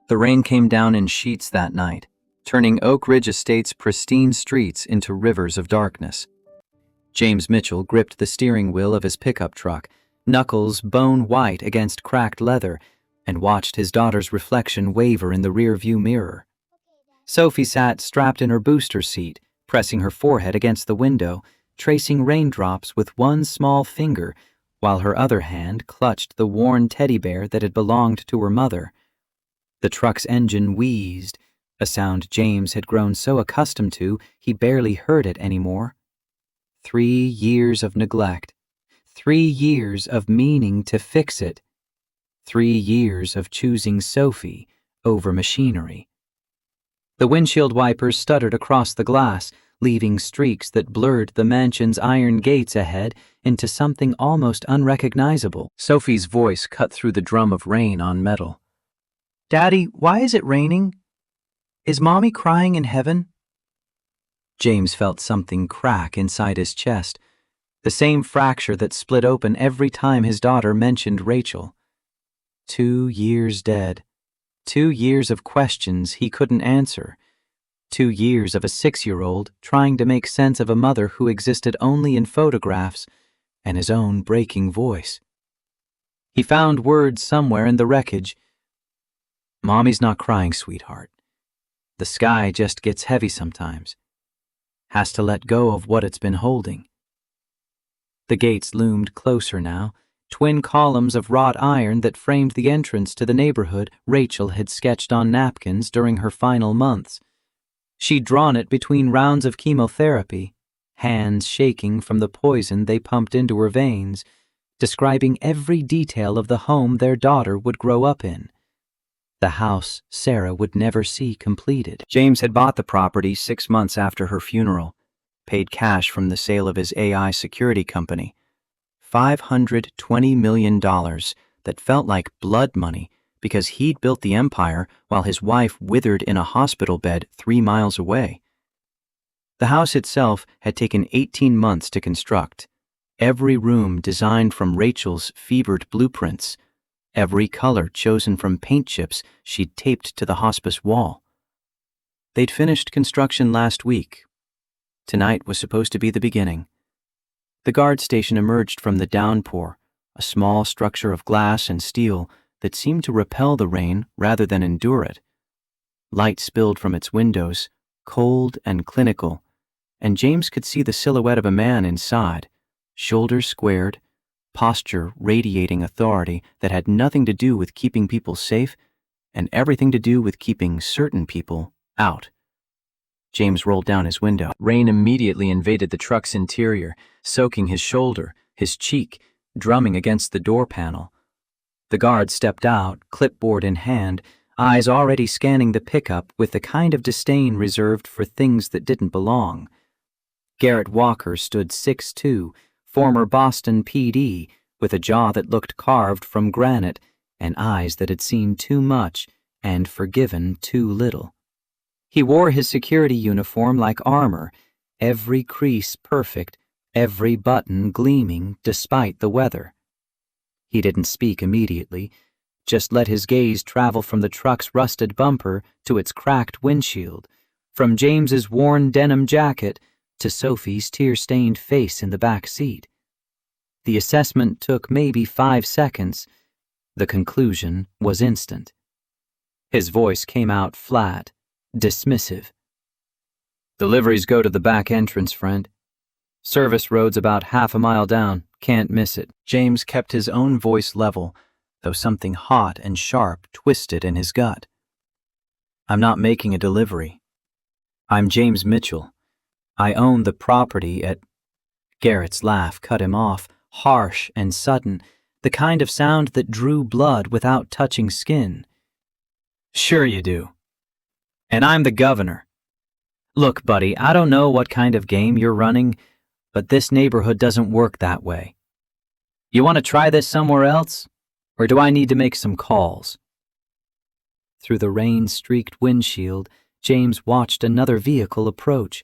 The rain came down in sheets that night, turning Oak Ridge Estate's pristine streets into rivers of darkness. James Mitchell gripped the steering wheel of his pickup truck, knuckles bone white against cracked leather, and watched his daughter's reflection waver in the rear-view mirror. Sophie sat strapped in her booster seat, pressing her forehead against the window, tracing raindrops with one small finger, while her other hand clutched the worn teddy bear that had belonged to her mother. The truck's engine wheezed, a sound James had grown so accustomed to he barely heard it anymore. 3 years of neglect. 3 years of meaning to fix it. 3 years of choosing Sophie over machinery. The windshield wipers stuttered across the glass, leaving streaks that blurred the mansion's iron gates ahead into something almost unrecognizable. Sophie's voice cut through the drum of rain on metal. "Daddy, why is it raining? Is Mommy crying in heaven?" James felt something crack inside his chest, the same fracture that split open every time his daughter mentioned Rachel. 2 years dead. 2 years of questions he couldn't answer. 2 years of a 6-year-old trying to make sense of a mother who existed only in photographs and his own breaking voice. He found words somewhere in the wreckage. "Mommy's not crying, sweetheart. The sky just gets heavy sometimes. Has to let go of what it's been holding." The gates loomed closer now, twin columns of wrought iron that framed the entrance to the neighborhood Rachel had sketched on napkins during her final months. She'd drawn it between rounds of chemotherapy, hands shaking from the poison they pumped into her veins, describing every detail of the home their daughter would grow up in. The house Sarah would never see completed. James had bought the property 6 months after her funeral, paid cash from the sale of his AI security company. $520 million that felt like blood money because he'd built the empire while his wife withered in a hospital bed 3 miles away. The house itself had taken 18 months to construct, every room designed from Rachel's fevered blueprints, every color chosen from paint chips she'd taped to the hospice wall. They'd finished construction last week. Tonight was supposed to be the beginning. The guard station emerged from the downpour, a small structure of glass and steel that seemed to repel the rain rather than endure it. Light spilled from its windows, cold and clinical, and James could see the silhouette of a man inside, shoulders squared, posture radiating authority that had nothing to do with keeping people safe and everything to do with keeping certain people out. James rolled down his window. Rain immediately invaded the truck's interior, soaking his shoulder, his cheek, drumming against the door panel. The guard stepped out, clipboard in hand, eyes already scanning the pickup with the kind of disdain reserved for things that didn't belong. Garrett Walker stood 6'2", former Boston PD, with a jaw that looked carved from granite and eyes that had seen too much and forgiven too little. He wore his security uniform like armor, every crease perfect, every button gleaming despite the weather. He didn't speak immediately, just let his gaze travel from the truck's rusted bumper to its cracked windshield, from James's worn denim jacket to Sophie's tear-stained face in the back seat. The assessment took maybe 5 seconds. The conclusion was instant. His voice came out flat, dismissive. "Deliveries go to the back entrance, friend. Service road's about half a mile down, can't miss it." James kept his own voice level, though something hot and sharp twisted in his gut. "I'm not making a delivery. I'm James Mitchell. I own the property at—" Garrett's laugh cut him off, harsh and sudden, the kind of sound that drew blood without touching skin. "Sure you do. And I'm the governor. Look, buddy, I don't know what kind of game you're running, but this neighborhood doesn't work that way. You want to try this somewhere else, or do I need to make some calls?" Through the rain-streaked windshield, James watched another vehicle approach,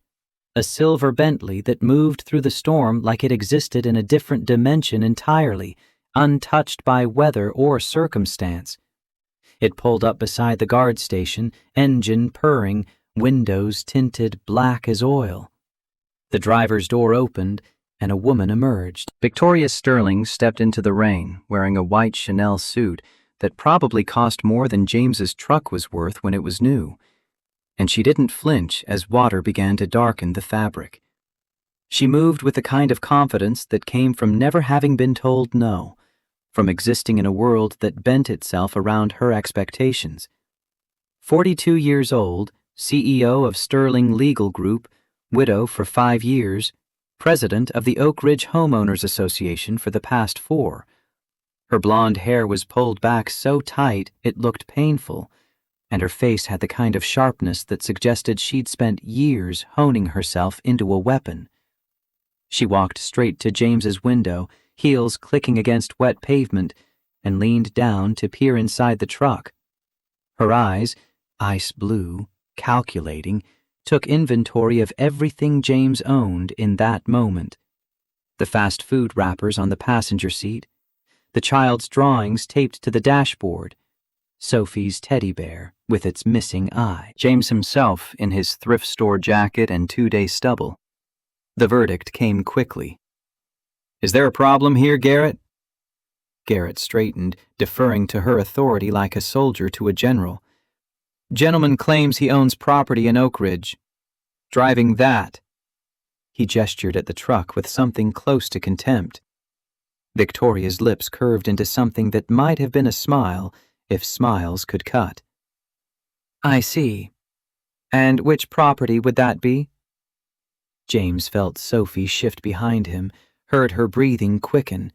a silver Bentley that moved through the storm like it existed in a different dimension entirely, untouched by weather or circumstance. It pulled up beside the guard station, engine purring, windows tinted black as oil. The driver's door opened, and a woman emerged. Victoria Sterling stepped into the rain, wearing a white Chanel suit that probably cost more than James's truck was worth when it was new. And she didn't flinch as water began to darken the fabric. She moved with the kind of confidence that came from never having been told no, from existing in a world that bent itself around her expectations. 42 years old, CEO of Sterling Legal Group, widow for 5 years, president of the Oak Ridge Homeowners Association for the past 4. Her blonde hair was pulled back so tight it looked painful, and her face had the kind of sharpness that suggested she'd spent years honing herself into a weapon. She walked straight to James's window, heels clicking against wet pavement, and leaned down to peer inside the truck. Her eyes, ice blue, calculating, took inventory of everything James owned in that moment. The fast food wrappers on the passenger seat, the child's drawings taped to the dashboard, Sophie's teddy bear with its missing eye, James himself in his thrift store jacket and 2-day stubble. The verdict came quickly. "Is there a problem here, Garrett?" Garrett straightened, deferring to her authority like a soldier to a general. "Gentleman claims he owns property in Oak Ridge. Driving that." He gestured at the truck with something close to contempt. Victoria's lips curved into something that might have been a smile if smiles could cut. "I see. And which property would that be?" James felt Sophie shift behind him, heard her breathing quicken.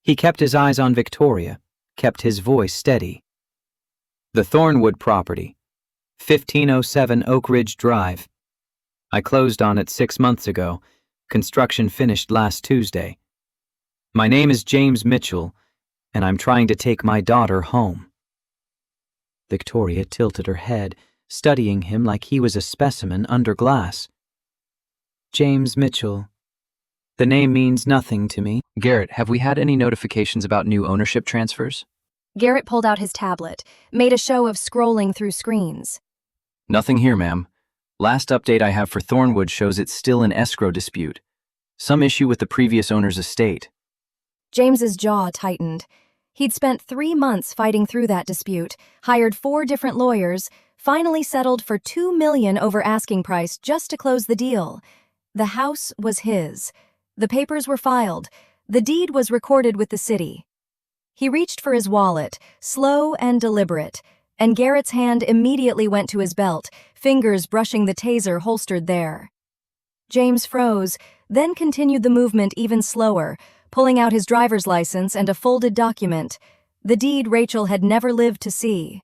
He kept his eyes on Victoria, kept his voice steady. "The Thornwood property, 1507 Oak Ridge Drive. I closed on it 6 months ago. Construction finished last Tuesday. My name is James Mitchell, and I'm trying to take my daughter home." Victoria tilted her head, studying him like he was a specimen under glass. "James Mitchell. The name means nothing to me." "Garrett, have we had any notifications about new ownership transfers?" Garrett pulled out his tablet, made a show of scrolling through screens. "Nothing here, ma'am. Last update I have for Thornwood shows it's still an escrow dispute. Some issue with the previous owner's estate." James's jaw tightened. He'd spent 3 months fighting through that dispute, hired 4 different lawyers, finally settled for $2 million over asking price just to close the deal. The house was his. The papers were filed. The deed was recorded with the city. He reached for his wallet, slow and deliberate, and Garrett's hand immediately went to his belt, fingers brushing the taser holstered there. James froze, then continued the movement even slower, pulling out his driver's license and a folded document, the deed Rachel had never lived to see.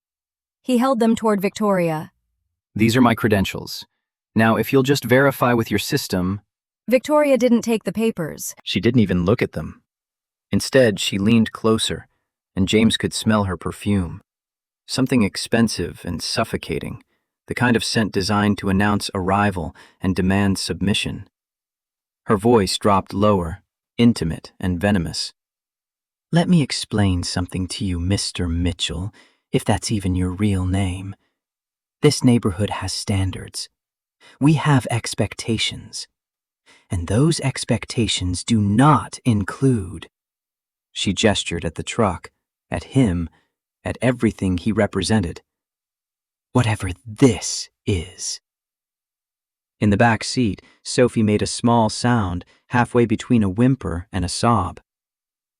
He held them toward Victoria. "These are my credentials. Now, if you'll just verify with your system..." Victoria didn't take the papers. She didn't even look at them. Instead, she leaned closer, and James could smell her perfume. Something expensive and suffocating, the kind of scent designed to announce arrival and demand submission. Her voice dropped lower, intimate and venomous. "Let me explain something to you, Mr. Mitchell, if that's even your real name. This neighborhood has standards. We have expectations. And those expectations do not include..." She gestured at the truck, at him, at everything he represented. "Whatever this is." In the back seat, Sophie made a small sound, halfway between a whimper and a sob.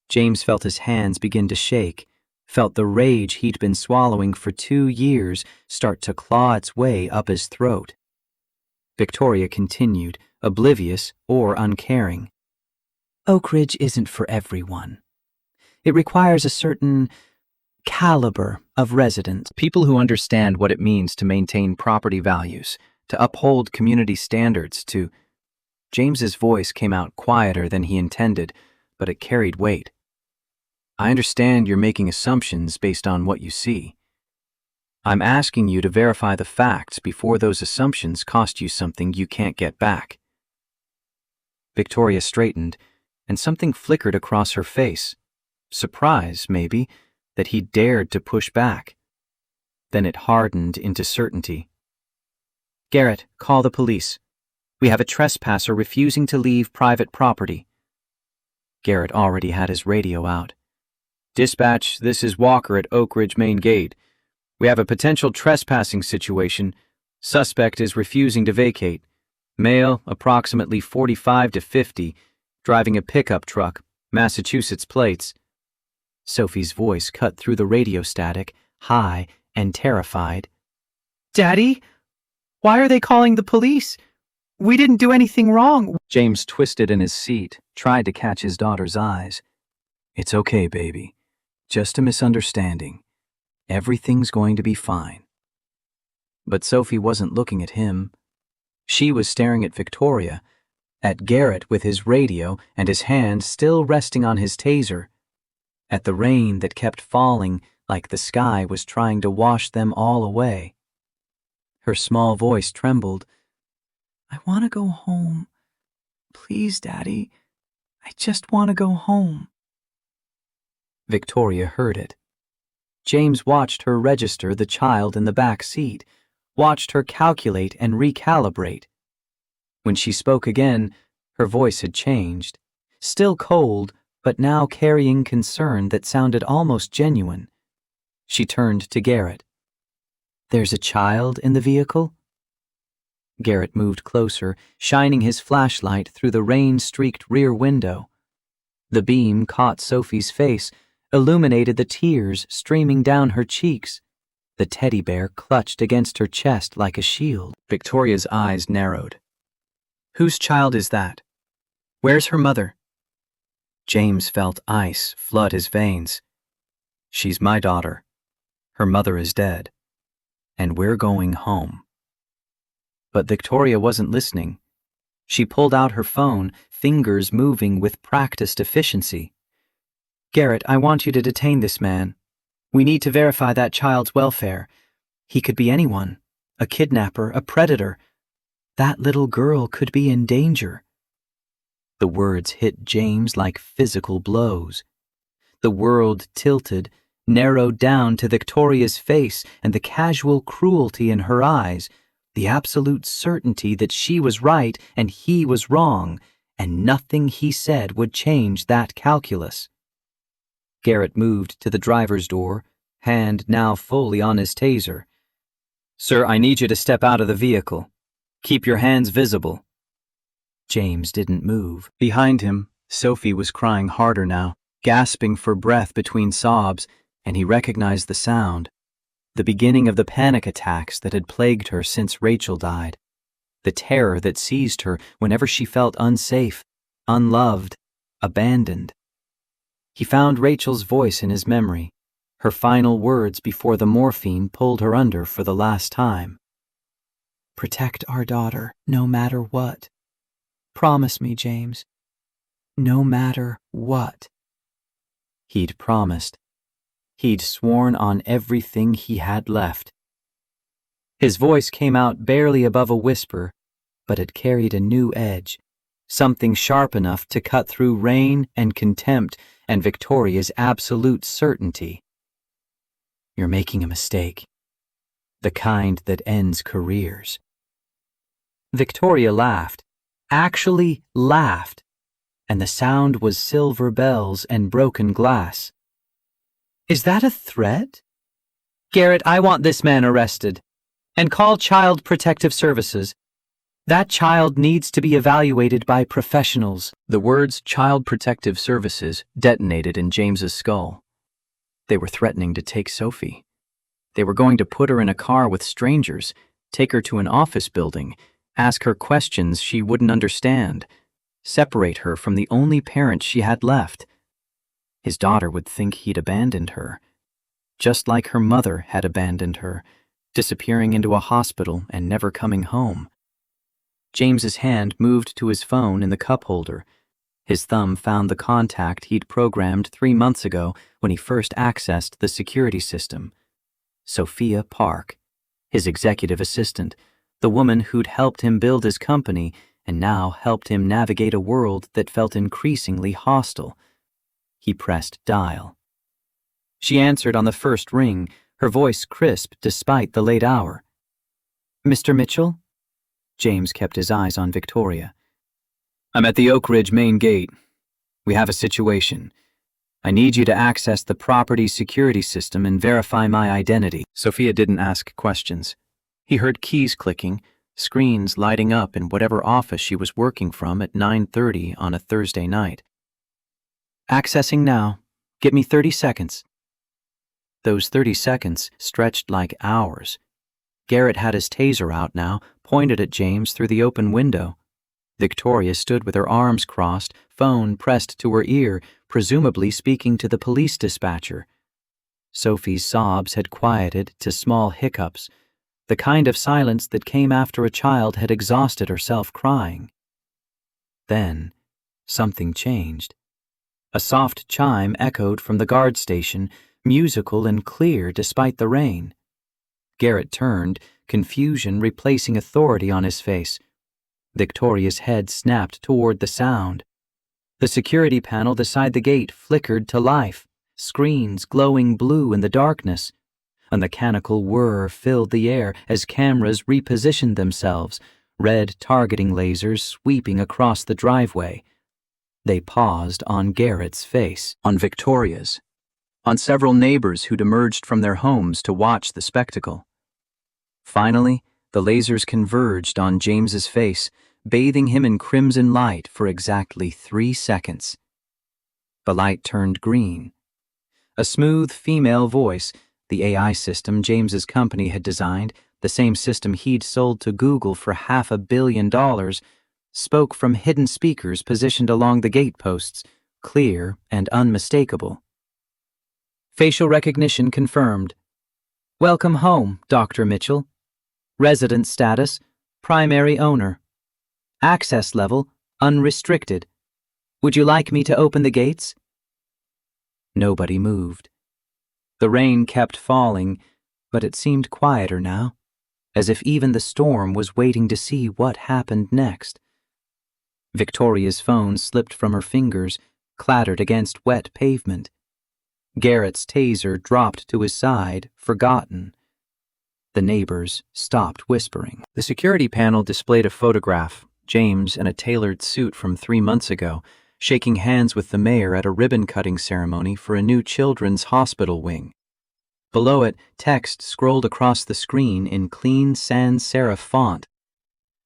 James felt his hands begin to shake, felt the rage he'd been swallowing for 2 years start to claw its way up his throat. Victoria continued, oblivious or uncaring. "Oak Ridge isn't for everyone. It requires a certain caliber of resident, people who understand what it means to maintain property values, to uphold community standards, to..." James's voice came out quieter than he intended, but it carried weight. "I understand you're making assumptions based on what you see. I'm asking you to verify the facts before those assumptions cost you something you can't get back." Victoria straightened, and something flickered across her face. Surprise, maybe, that he dared to push back. Then it hardened into certainty. "Garrett, call the police. We have a trespasser refusing to leave private property." Garrett already had his radio out. "Dispatch, this is Walker at Oak Ridge Main Gate. We have a potential trespassing situation. Suspect is refusing to vacate. Male, approximately 45 to 50, driving a pickup truck, Massachusetts plates." Sophie's voice cut through the radio static, high and terrified. "Daddy? Why are they calling the police? We didn't do anything wrong." James twisted in his seat, tried to catch his daughter's eyes. "It's okay, baby. Just a misunderstanding. Everything's going to be fine." But Sophie wasn't looking at him. She was staring at Victoria, at Garrett with his radio and his hand still resting on his taser, at the rain that kept falling like the sky was trying to wash them all away. Her small voice trembled. "I want to go home. Please, Daddy. I just want to go home." Victoria heard it. James watched her register the child in the back seat, watched her calculate and recalibrate. When she spoke again, her voice had changed, still cold, but now carrying concern that sounded almost genuine. She turned to Garrett. "There's a child in the vehicle?" Garrett moved closer, shining his flashlight through the rain-streaked rear window. The beam caught Sophie's face, illuminated the tears streaming down her cheeks. The teddy bear clutched against her chest like a shield. Victoria's eyes narrowed. "Whose child is that? Where's her mother?" James felt ice flood his veins. "She's my daughter. Her mother is dead. And we're going home." But Victoria wasn't listening. She pulled out her phone, fingers moving with practiced efficiency. "Garrett, I want you to detain this man. We need to verify that child's welfare. He could be anyone, a kidnapper, a predator. That little girl could be in danger." The words hit James like physical blows. The world tilted, narrowed down to Victoria's face and the casual cruelty in her eyes, the absolute certainty that she was right and he was wrong, and nothing he said would change that calculus. Garrett moved to the driver's door, hand now fully on his taser. "Sir, I need you to step out of the vehicle. Keep your hands visible." James didn't move. Behind him, Sophie was crying harder now, gasping for breath between sobs, and he recognized the sound. The beginning of the panic attacks that had plagued her since Rachel died. The terror that seized her whenever she felt unsafe, unloved, abandoned. He found Rachel's voice in his memory, her final words before the morphine pulled her under for the last time. "Protect our daughter, no matter what. Promise me, James. No matter what." He'd promised. He'd sworn on everything he had left. His voice came out barely above a whisper, but it carried a new edge, something sharp enough to cut through rain and contempt and Victoria's absolute certainty. "You're making a mistake. The kind that ends careers." Victoria laughed, actually laughed, and the sound was silver bells and broken glass. "Is that a threat? Garrett, I want this man arrested. And call Child Protective Services. That child needs to be evaluated by professionals." The words Child Protective Services detonated in James's skull. They were threatening to take Sophie. They were going to put her in a car with strangers, take her to an office building, ask her questions she wouldn't understand, separate her from the only parent she had left. His daughter would think he'd abandoned her, just like her mother had abandoned her, disappearing into a hospital and never coming home. James's hand moved to his phone in the cup holder. His thumb found the contact he'd programmed 3 months ago when he first accessed the security system. Sophia Park, his executive assistant, the woman who'd helped him build his company and now helped him navigate a world that felt increasingly hostile. He pressed dial. She answered on the first ring, her voice crisp despite the late hour. "Mr. Mitchell?" James kept his eyes on Victoria. "I'm at the Oak Ridge main gate. We have a situation. I need you to access the property security system and verify my identity." Sophia didn't ask questions. He heard keys clicking, screens lighting up in whatever office she was working from at 9:30 on a Thursday night. "Accessing now. Give me 30 seconds. Those 30 seconds stretched like hours. Garrett had his taser out now, pointed at James through the open window. Victoria stood with her arms crossed, phone pressed to her ear, presumably speaking to the police dispatcher. Sophie's sobs had quieted to small hiccups, the kind of silence that came after a child had exhausted herself crying. Then, something changed. A soft chime echoed from the guard station, musical and clear despite the rain. Garrett turned, confusion replacing authority on his face. Victoria's head snapped toward the sound. The security panel beside the gate flickered to life, screens glowing blue in the darkness. A mechanical whir filled the air as cameras repositioned themselves, red targeting lasers sweeping across the driveway. They paused on Garrett's face, on Victoria's, on several neighbors who'd emerged from their homes to watch the spectacle. Finally, the lasers converged on James's face, bathing him in crimson light for exactly 3 seconds. The light turned green. A smooth female voice, the AI system James's company had designed, the same system he'd sold to Google for $500 million, spoke from hidden speakers positioned along the gateposts, clear and unmistakable. Facial recognition confirmed. "Welcome home, Dr. Mitchell. Resident status, primary owner. Access level, unrestricted. Would you like me to open the gates?" Nobody moved. The rain kept falling, but it seemed quieter now, as if even the storm was waiting to see what happened next. Victoria's phone slipped from her fingers, clattered against wet pavement. Garrett's taser dropped to his side, forgotten. The neighbors stopped whispering. The security panel displayed a photograph, James in a tailored suit from 3 months ago, shaking hands with the mayor at a ribbon-cutting ceremony for a new children's hospital wing. Below it, text scrolled across the screen in clean sans serif font.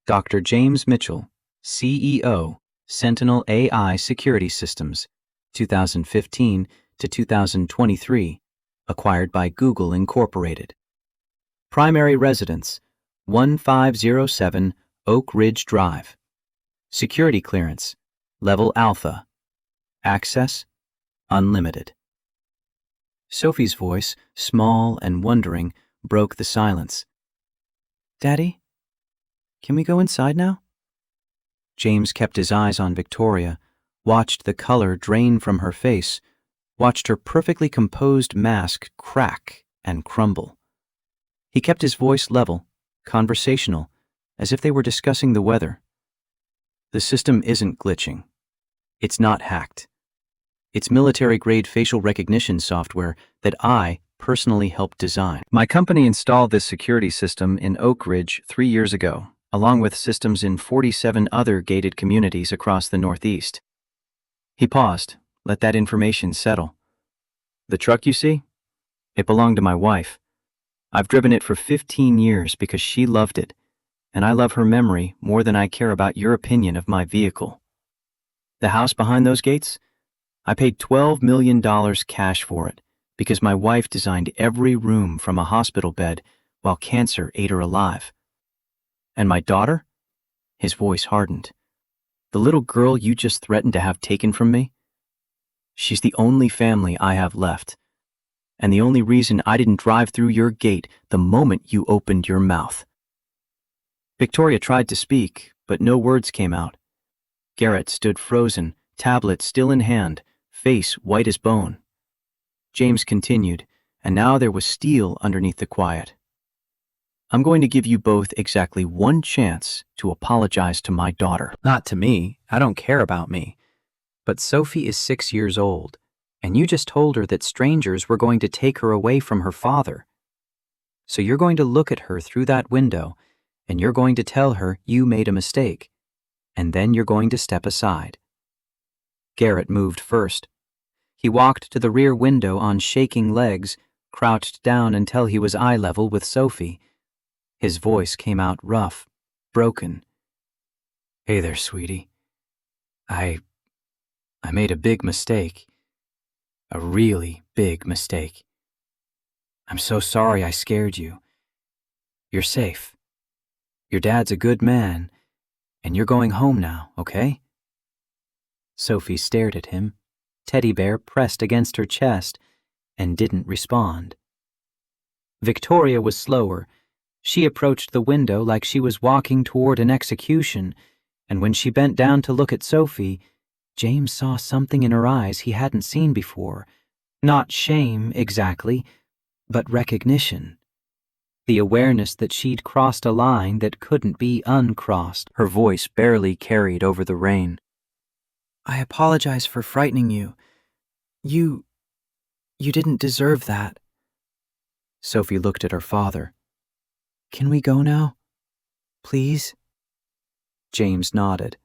Dr. James Mitchell, CEO, Sentinel AI Security Systems, 2015 to 2023, acquired by Google Incorporated. Primary residence, 1507 Oak Ridge Drive. Security clearance, Level Alpha. Access, unlimited. Sophie's voice, small and wondering, broke the silence. "Daddy, can we go inside now?" James kept his eyes on Victoria, watched the color drain from her face, watched her perfectly composed mask crack and crumble. He kept his voice level, conversational, as if they were discussing the weather. "The system isn't glitching. It's not hacked. It's military-grade facial recognition software that I personally helped design. My company installed this security system in Oak Ridge 3 years ago, along with systems in 47 other gated communities across the Northeast." He paused, let that information settle. "The truck you see? It belonged to my wife. I've driven it for 15 years because she loved it, and I love her memory more than I care about your opinion of my vehicle. The house behind those gates? I paid $12 million cash for it because my wife designed every room from a hospital bed while cancer ate her alive. And my daughter?" His voice hardened. "The little girl you just threatened to have taken from me? She's the only family I have left, and the only reason I didn't drive through your gate the moment you opened your mouth." Victoria tried to speak, but no words came out. Garrett stood frozen, tablet still in hand, face white as bone. James continued, and now there was steel underneath the quiet. "I'm going to give you both exactly 1 chance to apologize to my daughter. Not to me, I don't care about me. But Sophie is 6 years old, and you just told her that strangers were going to take her away from her father. So you're going to look at her through that window, and you're going to tell her you made a mistake, and then you're going to step aside. Garrett moved first. He walked to the rear window on shaking legs, crouched down until he was eye level with Sophie. His voice came out rough, broken. "Hey there, sweetie. I made a big mistake. A really big mistake. I'm so sorry I scared you. You're safe. Your dad's a good man, and you're going home now, okay?" Sophie stared at him, teddy bear pressed against her chest, and didn't respond. Victoria was slower. She approached the window like she was walking toward an execution, and when she bent down to look at Sophie, James saw something in her eyes he hadn't seen before. Not shame, exactly, but recognition. The awareness that she'd crossed a line that couldn't be uncrossed. Her voice barely carried over the rain. "I apologize for frightening you. You didn't deserve that." Sophie looked at her father. "Can we go now? Please?" James nodded.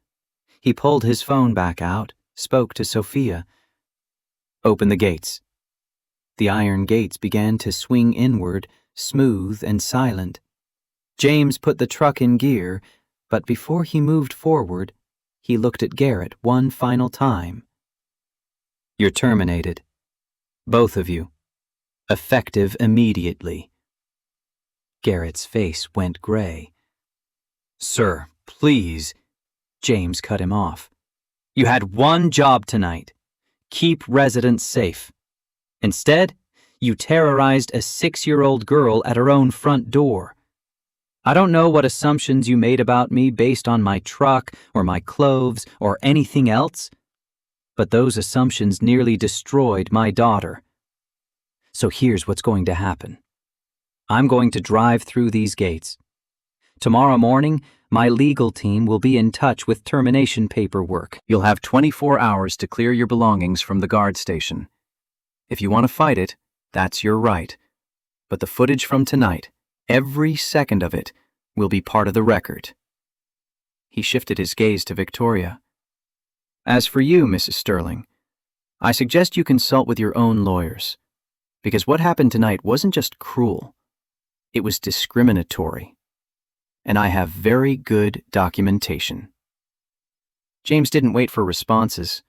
He pulled his phone back out, spoke to Sophia. "Open the gates." The iron gates began to swing inward, smooth and silent. James put the truck in gear, but before he moved forward, he looked at Garrett one final time. "You're terminated. Both of you. Effective immediately." Garrett's face went gray. "Sir, please," James cut him off. "You had one job tonight. Keep residents safe. Instead, you terrorized a 6-year-old girl at her own front door. I don't know what assumptions you made about me based on my truck or my clothes or anything else, but those assumptions nearly destroyed my daughter. So here's what's going to happen. I'm going to drive through these gates. Tomorrow morning, my legal team will be in touch with termination paperwork. You'll have 24 hours to clear your belongings from the guard station. If you want to fight it, that's your right. But the footage from tonight, every second of it, will be part of the record." He shifted his gaze to Victoria. "As for you, Mrs. Sterling, I suggest you consult with your own lawyers, because what happened tonight wasn't just cruel, it was discriminatory. And I have very good documentation." James didn't wait for responses.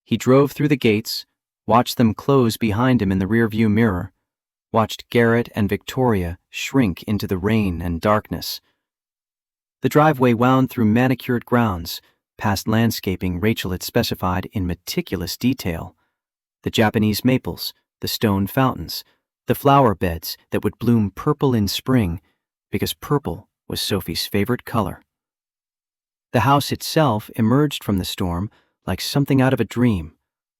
He drove through the gates, watched them close behind him in the rearview mirror, watched Garrett and Victoria shrink into the rain and darkness. The driveway wound through manicured grounds, past landscaping Rachel had specified in meticulous detail. The Japanese maples, the stone fountains, the flower beds that would bloom purple in spring, because purple was Sophie's favorite color. The house itself emerged from the storm like something out of a dream,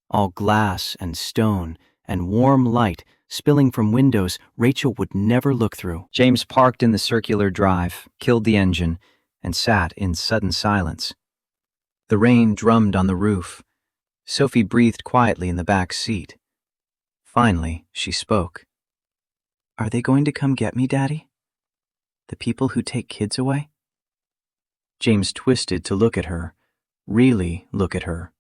all glass and stone and warm light spilling from windows Rachel would never look through. James parked in the circular drive, killed the engine, and sat in sudden silence. The rain drummed on the roof. Sophie breathed quietly in the back seat. Finally, she spoke. "Are they going to come get me, Daddy? The people who take kids away?" James twisted to look at her, really look at her,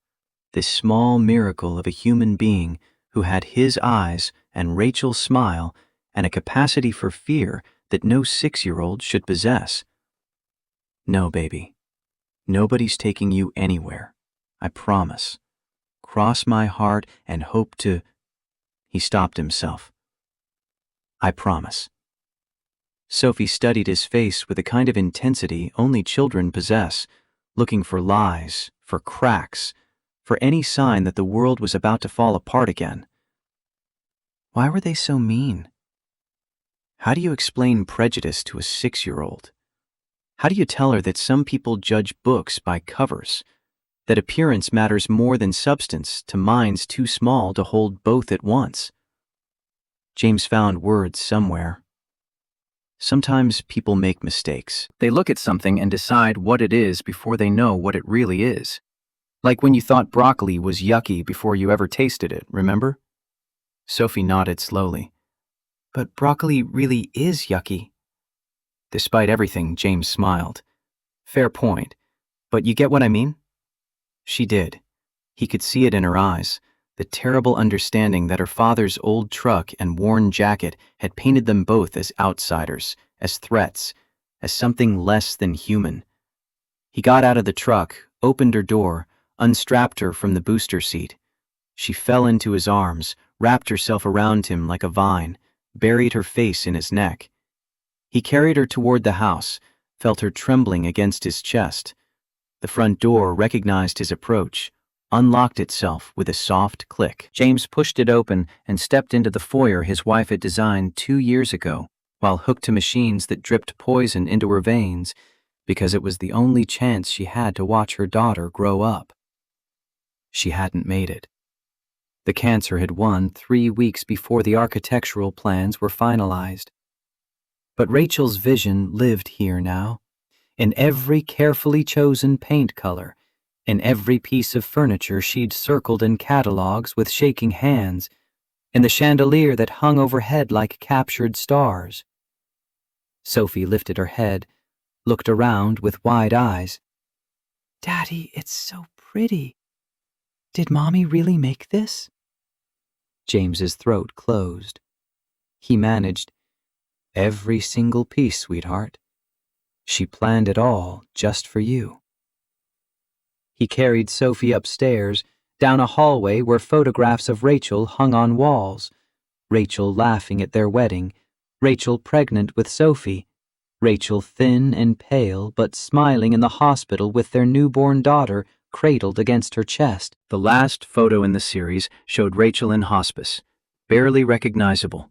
this small miracle of a human being who had his eyes and Rachel's smile and a capacity for fear that no 6-year-old should possess. "No, baby. Nobody's taking you anywhere. I promise. Cross my heart and hope to—" He stopped himself. "I promise." Sophie studied his face with a kind of intensity only children possess, looking for lies, for cracks, for any sign that the world was about to fall apart again. Why were they so mean? How do you explain prejudice to a 6-year-old? How do you tell her that some people judge books by covers, that appearance matters more than substance to minds too small to hold both at once? James found words somewhere. Sometimes people make mistakes. They look at something and decide what it is before they know what it really is. Like when you thought broccoli was yucky before you ever tasted it, remember? Sophie nodded slowly. But broccoli really is yucky. Despite everything, James smiled. Fair point, but you get what I mean? She did. He could see it in her eyes, the terrible understanding that her father's old truck and worn jacket had painted them both as outsiders, as threats, as something less than human. He got out of the truck, opened her door, unstrapped her from the booster seat. She fell into his arms, wrapped herself around him like a vine, buried her face in his neck. He carried her toward the house, felt her trembling against his chest. The front door recognized his approach, unlocked itself with a soft click. James pushed it open and stepped into the foyer his wife had designed 2 years ago, while hooked to machines that dripped poison into her veins, because it was the only chance she had to watch her daughter grow up. She hadn't made it. The cancer had won 3 weeks before the architectural plans were finalized. But Rachel's vision lived here now, in every carefully chosen paint color, in every piece of furniture she'd circled in catalogs with shaking hands, in the chandelier that hung overhead like captured stars. Sophie lifted her head, looked around with wide eyes. "Daddy, it's so pretty. Did Mommy really make this?" James's throat closed. He managed, "Every single piece, sweetheart. She planned it all just for you." He carried Sophie upstairs, down a hallway where photographs of Rachel hung on walls. Rachel laughing at their wedding, Rachel pregnant with Sophie, Rachel thin and pale but smiling in the hospital with their newborn daughter cradled against her chest. The last photo in the series showed Rachel in hospice, barely recognizable,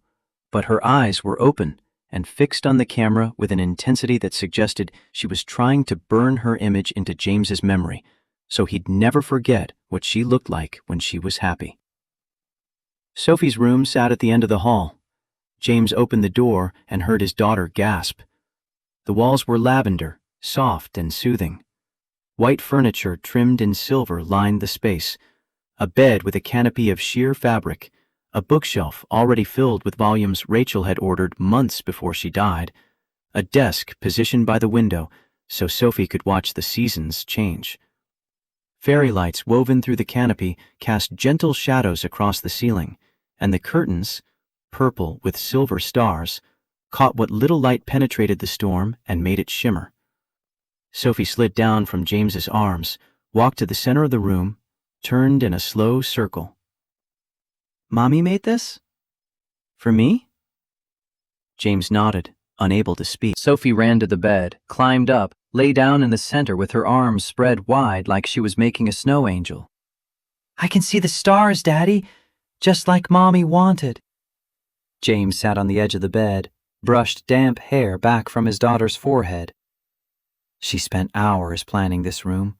but her eyes were open and fixed on the camera with an intensity that suggested she was trying to burn her image into James's memory, so he'd never forget what she looked like when she was happy. Sophie's room sat at the end of the hall. James opened the door and heard his daughter gasp. The walls were lavender, soft and soothing. White furniture trimmed in silver lined the space, a bed with a canopy of sheer fabric, a bookshelf already filled with volumes Rachel had ordered months before she died, a desk positioned by the window so Sophie could watch the seasons change. Fairy lights woven through the canopy cast gentle shadows across the ceiling, and the curtains, purple with silver stars, caught what little light penetrated the storm and made it shimmer. Sophie slid down from James's arms, walked to the center of the room, turned in a slow circle. "Mommy made this? For me?" James nodded, unable to speak. Sophie ran to the bed, climbed up, lay down in the center with her arms spread wide like she was making a snow angel. "I can see the stars, Daddy, just like Mommy wanted." James sat on the edge of the bed, brushed damp hair back from his daughter's forehead. She spent hours planning this room,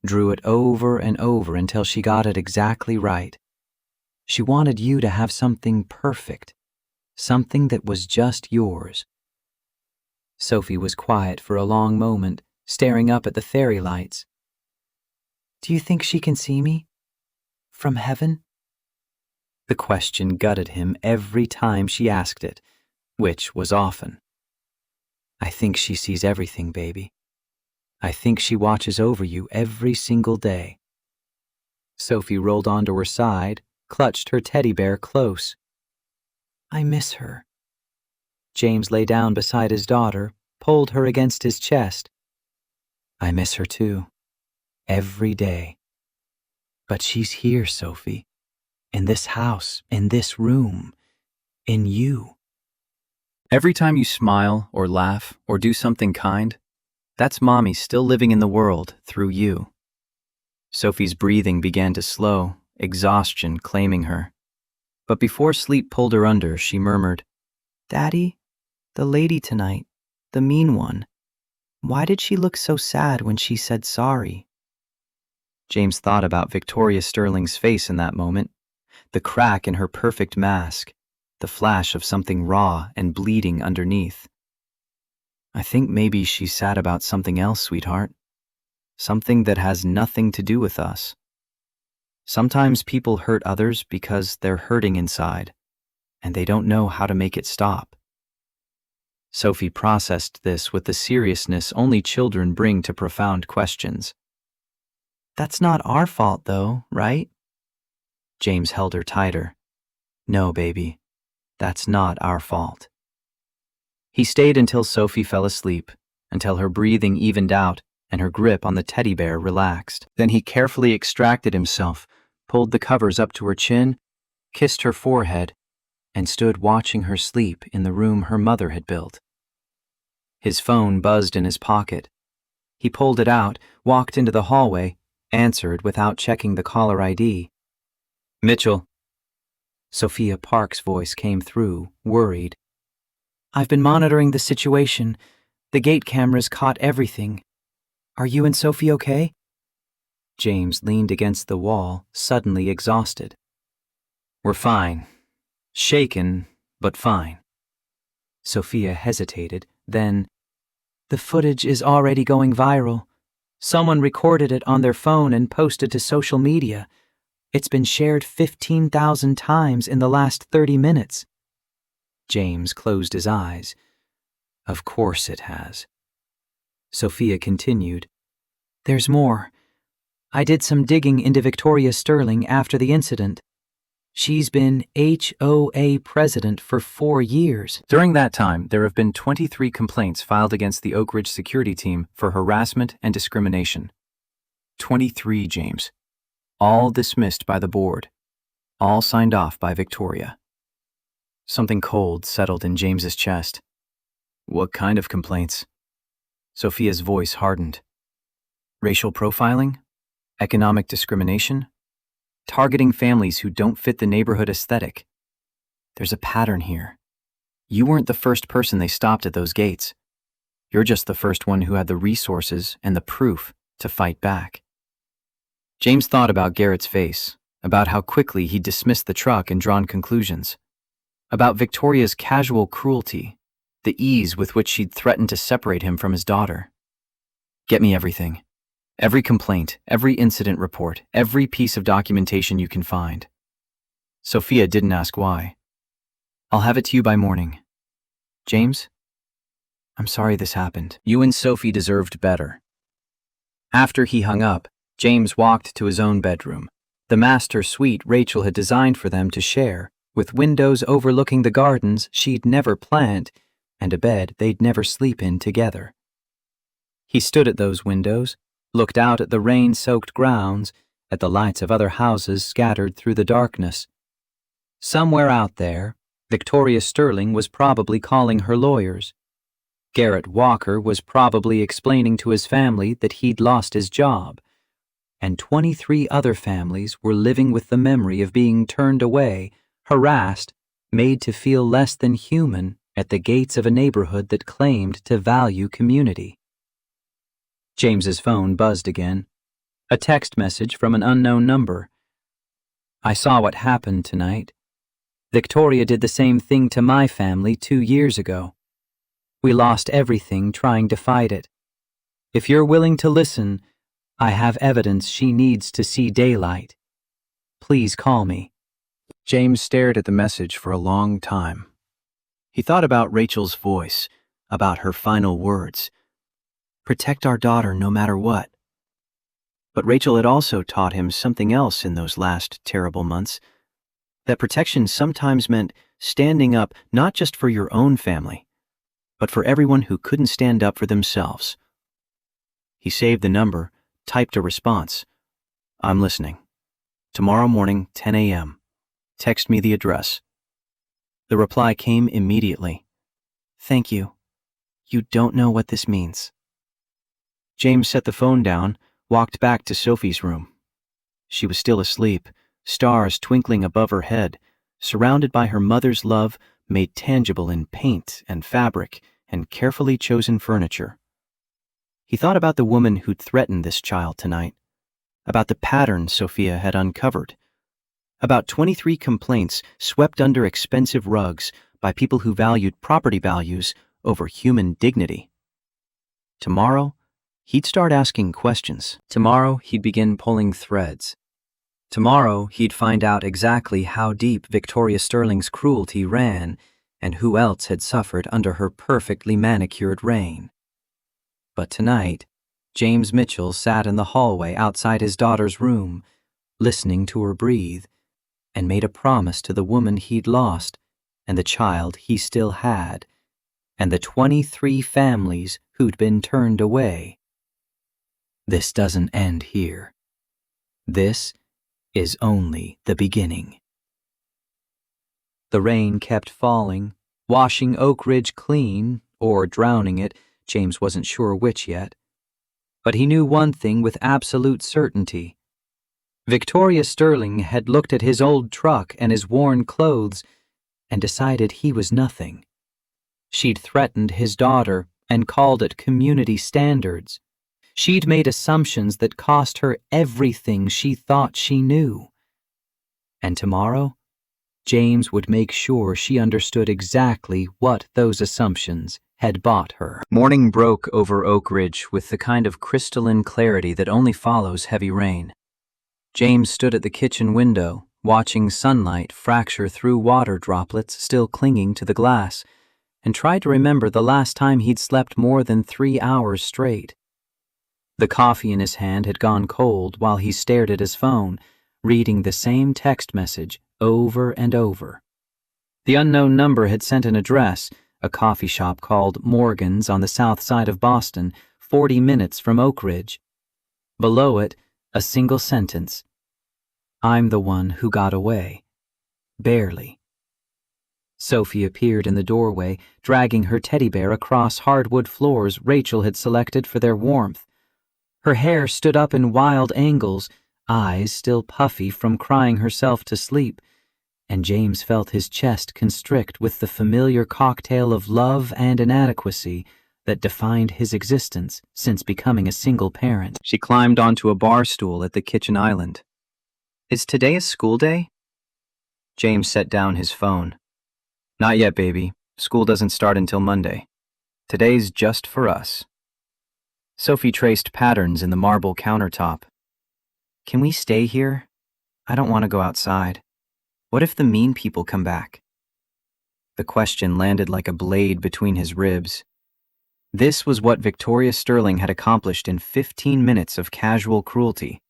drew it over and over until she got it exactly right. She wanted you to have something perfect, something that was just yours. Sophie was quiet for a long moment, staring up at the fairy lights. "Do you think she can see me? From heaven?" The question gutted him every time she asked it, which was often. "I think she sees everything, baby. I think she watches over you every single day." Sophie rolled onto her side, clutched her teddy bear close. "I miss her." James lay down beside his daughter, pulled her against his chest. "I miss her too. Every day. But she's here, Sophie. In this house, in this room, in you." Every time you smile or laugh or do something kind, that's Mommy still living in the world through you. Sophie's breathing began to slow, exhaustion claiming her. But before sleep pulled her under, she murmured, "Daddy, the lady tonight, the mean one, why did she look so sad when she said sorry?" James thought about Victoria Sterling's face in that moment, the crack in her perfect mask, the flash of something raw and bleeding underneath. "I think maybe she's sad about something else, sweetheart. Something that has nothing to do with us. Sometimes people hurt others because they're hurting inside, and they don't know how to make it stop. Sophie processed this with the seriousness only children bring to profound questions. That's not our fault, though, right? James held her tighter. No, baby, that's not our fault. He stayed until Sophie fell asleep, until her breathing evened out and her grip on the teddy bear relaxed. Then he carefully extracted himself, pulled the covers up to her chin, kissed her forehead, and stood watching her sleep in the room her mother had built. His phone buzzed in his pocket. He pulled it out, walked into the hallway, answered without checking the caller ID. Mitchell. Sophia Park's voice came through, worried. I've been monitoring the situation. The gate cameras caught everything. Are you and Sophie okay? James leaned against the wall, suddenly exhausted. We're fine. Shaken, but fine. Sophia hesitated, then, the footage is already going viral. Someone recorded it on their phone and posted to social media. It's been shared 15,000 times in the last 30 minutes. James closed his eyes. Of course it has. Sophia continued. There's more. I did some digging into Victoria Sterling after the incident. She's been HOA president for 4 years. During that time, there have been 23 complaints filed against the Oak Ridge security team for harassment and discrimination. 23, James. All dismissed by the board. All signed off by Victoria. Something cold settled in James's chest. What kind of complaints? Sophia's voice hardened. Racial profiling? Economic discrimination? Targeting families who don't fit the neighborhood aesthetic. There's a pattern here. You weren't the first person they stopped at those gates. You're just the first one who had the resources and the proof to fight back. James thought about Garrett's face, about how quickly he'd dismissed the truck and drawn conclusions, about Victoria's casual cruelty, the ease with which she'd threatened to separate him from his daughter. Get me everything. Every complaint, every incident report, every piece of documentation you can find. Sophia didn't ask why. I'll have it to you by morning. James? I'm sorry this happened. You and Sophie deserved better. After he hung up, James walked to his own bedroom, the master suite Rachel had designed for them to share, with windows overlooking the gardens she'd never planned and a bed they'd never sleep in together. He stood at those windows, looked out at the rain-soaked grounds, at the lights of other houses scattered through the darkness. Somewhere out there, Victoria Sterling was probably calling her lawyers. Garrett Walker was probably explaining to his family that he'd lost his job, and 23 other families were living with the memory of being turned away, harassed, made to feel less than human at the gates of a neighborhood that claimed to value community. James's phone buzzed again. A text message from an unknown number. I saw what happened tonight. Victoria did the same thing to my family 2 years ago. We lost everything trying to fight it. If you're willing to listen, I have evidence she needs to see daylight. Please call me. James stared at the message for a long time. He thought about Rachel's voice, about her final words. Protect our daughter no matter what. But Rachel had also taught him something else in those last terrible months, that protection sometimes meant standing up not just for your own family, but for everyone who couldn't stand up for themselves. He saved the number, typed a response. I'm listening. Tomorrow morning, 10 a.m. Text me the address. The reply came immediately. Thank you. You don't know what this means. James set the phone down, walked back to Sophie's room. She was still asleep, stars twinkling above her head, surrounded by her mother's love made tangible in paint and fabric and carefully chosen furniture. He thought about the woman who'd threatened this child tonight, about the pattern Sophia had uncovered, about 23 complaints swept under expensive rugs by people who valued property values over human dignity. Tomorrow, he'd start asking questions. Tomorrow, he'd begin pulling threads. Tomorrow, he'd find out exactly how deep Victoria Sterling's cruelty ran and who else had suffered under her perfectly manicured reign. But tonight, James Mitchell sat in the hallway outside his daughter's room, listening to her breathe, and made a promise to the woman he'd lost and the child he still had, and the 23 families who'd been turned away. This doesn't end here. This is only the beginning. The rain kept falling, washing Oak Ridge clean, or drowning it. James wasn't sure which yet. But he knew one thing with absolute certainty. Victoria Sterling had looked at his old truck and his worn clothes and decided he was nothing. She'd threatened his daughter and called it community standards. She'd made assumptions that cost her everything she thought she knew. And tomorrow, James would make sure she understood exactly what those assumptions had bought her. Morning broke over Oak Ridge with the kind of crystalline clarity that only follows heavy rain. James stood at the kitchen window, watching sunlight fracture through water droplets still clinging to the glass, and tried to remember the last time he'd slept more than 3 hours straight. The coffee in his hand had gone cold while he stared at his phone, reading the same text message over and over. The unknown number had sent an address, a coffee shop called Morgan's on the south side of Boston, 40 minutes from Oak Ridge. Below it, a single sentence. I'm the one who got away. Barely. Sophie appeared in the doorway, dragging her teddy bear across hardwood floors Rachel had selected for their warmth. Her hair stood up in wild angles, eyes still puffy from crying herself to sleep, and James felt his chest constrict with the familiar cocktail of love and inadequacy that defined his existence since becoming a single parent. She climbed onto a bar stool at the kitchen island. Is today a school day? James set down his phone. Not yet, baby. School doesn't start until Monday. Today's just for us. Sophie traced patterns in the marble countertop. Can we stay here? I don't want to go outside. What if the mean people come back? The question landed like a blade between his ribs. This was what Victoria Sterling had accomplished in 15 minutes of casual cruelty.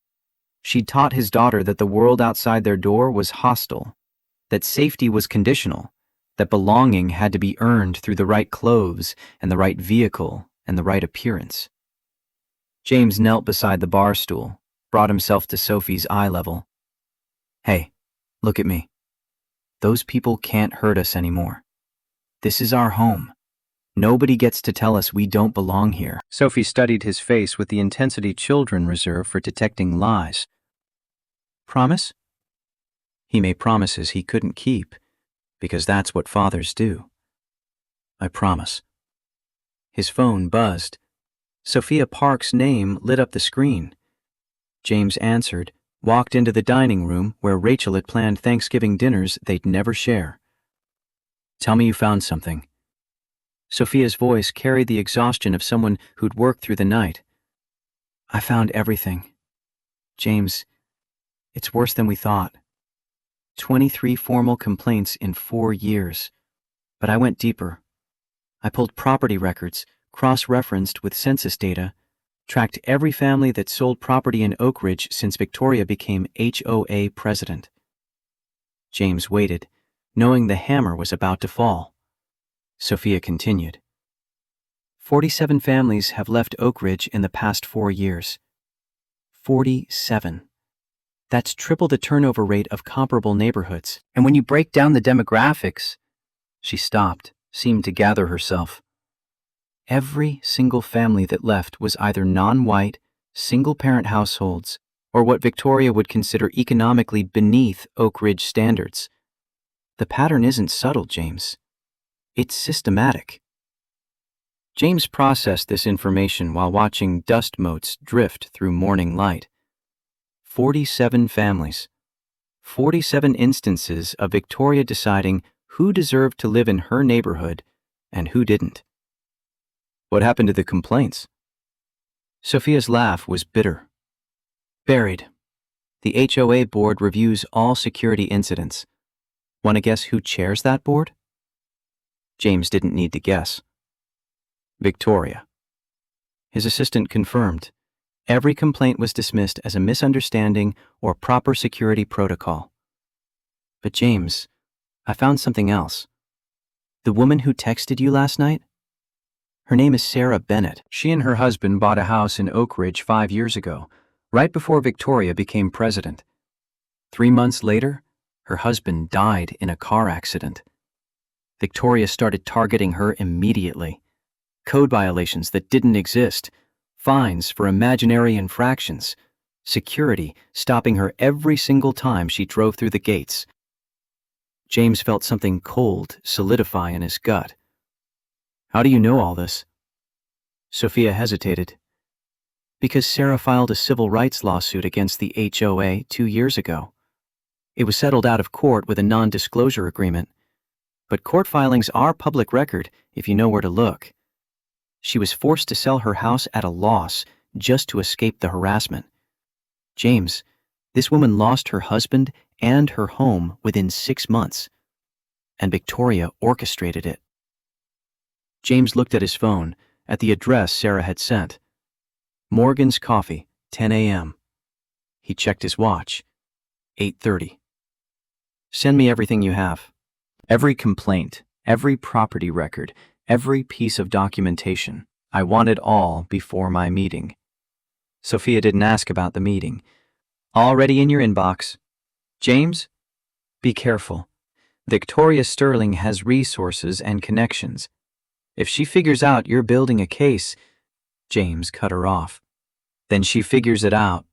She'd taught his daughter that the world outside their door was hostile, that safety was conditional, that belonging had to be earned through the right clothes and the right vehicle and the right appearance. James knelt beside the bar stool, brought himself to Sophie's eye level. Hey, look at me. Those people can't hurt us anymore. This is our home. Nobody gets to tell us we don't belong here. Sophie studied his face with the intensity children reserve for detecting lies. Promise? He made promises he couldn't keep, because that's what fathers do. I promise. His phone buzzed. Sophia Park's name lit up the screen. James answered, walked into the dining room where Rachel had planned Thanksgiving dinners they'd never share. Tell me you found something. Sophia's voice carried the exhaustion of someone who'd worked through the night. I found everything. James, it's worse than we thought. 23 formal complaints in 4 years. But I went deeper. I pulled property records, cross-referenced with census data, tracked every family that sold property in Oak Ridge since Victoria became HOA president. James waited, knowing the hammer was about to fall. Sophia continued. 47 families have left Oak Ridge in the past 4 years. 47. That's triple the turnover rate of comparable neighborhoods. And when you break down the demographics... She stopped, seemed to gather herself. Every single family that left was either non-white, single-parent households, or what Victoria would consider economically beneath Oak Ridge standards. The pattern isn't subtle, James. It's systematic. James processed this information while watching dust motes drift through morning light. 47 families. 47 instances of Victoria deciding who deserved to live in her neighborhood and who didn't. What happened to the complaints? Sophia's laugh was bitter. Buried. The HOA board reviews all security incidents. Want to guess who chairs that board? James didn't need to guess. Victoria. His assistant confirmed. Every complaint was dismissed as a misunderstanding or proper security protocol. But James, I found something else. The woman who texted you last night? Her name is Sarah Bennett. She and her husband bought a house in Oak Ridge 5 years ago, right before Victoria became president. 3 months later, her husband died in a car accident. Victoria started targeting her immediately. Code violations that didn't exist, fines for imaginary infractions, security stopping her every single time she drove through the gates. James felt something cold solidify in his gut. How do you know all this? Sophia hesitated. Because Sarah filed a civil rights lawsuit against the HOA 2 years ago. It was settled out of court with a non-disclosure agreement. But court filings are public record if you know where to look. She was forced to sell her house at a loss just to escape the harassment. James, this woman lost her husband and her home within 6 months. And Victoria orchestrated it. James looked at his phone, at the address Sarah had sent. Morgan's Coffee, 10 a.m. He checked his watch. 8:30. Send me everything you have. Every complaint, every property record, every piece of documentation. I want it all before my meeting. Sophia didn't ask about the meeting. Already in your inbox. James, be careful. Victoria Sterling has resources and connections. If she figures out you're building a case, James cut her off. Then she figures it out.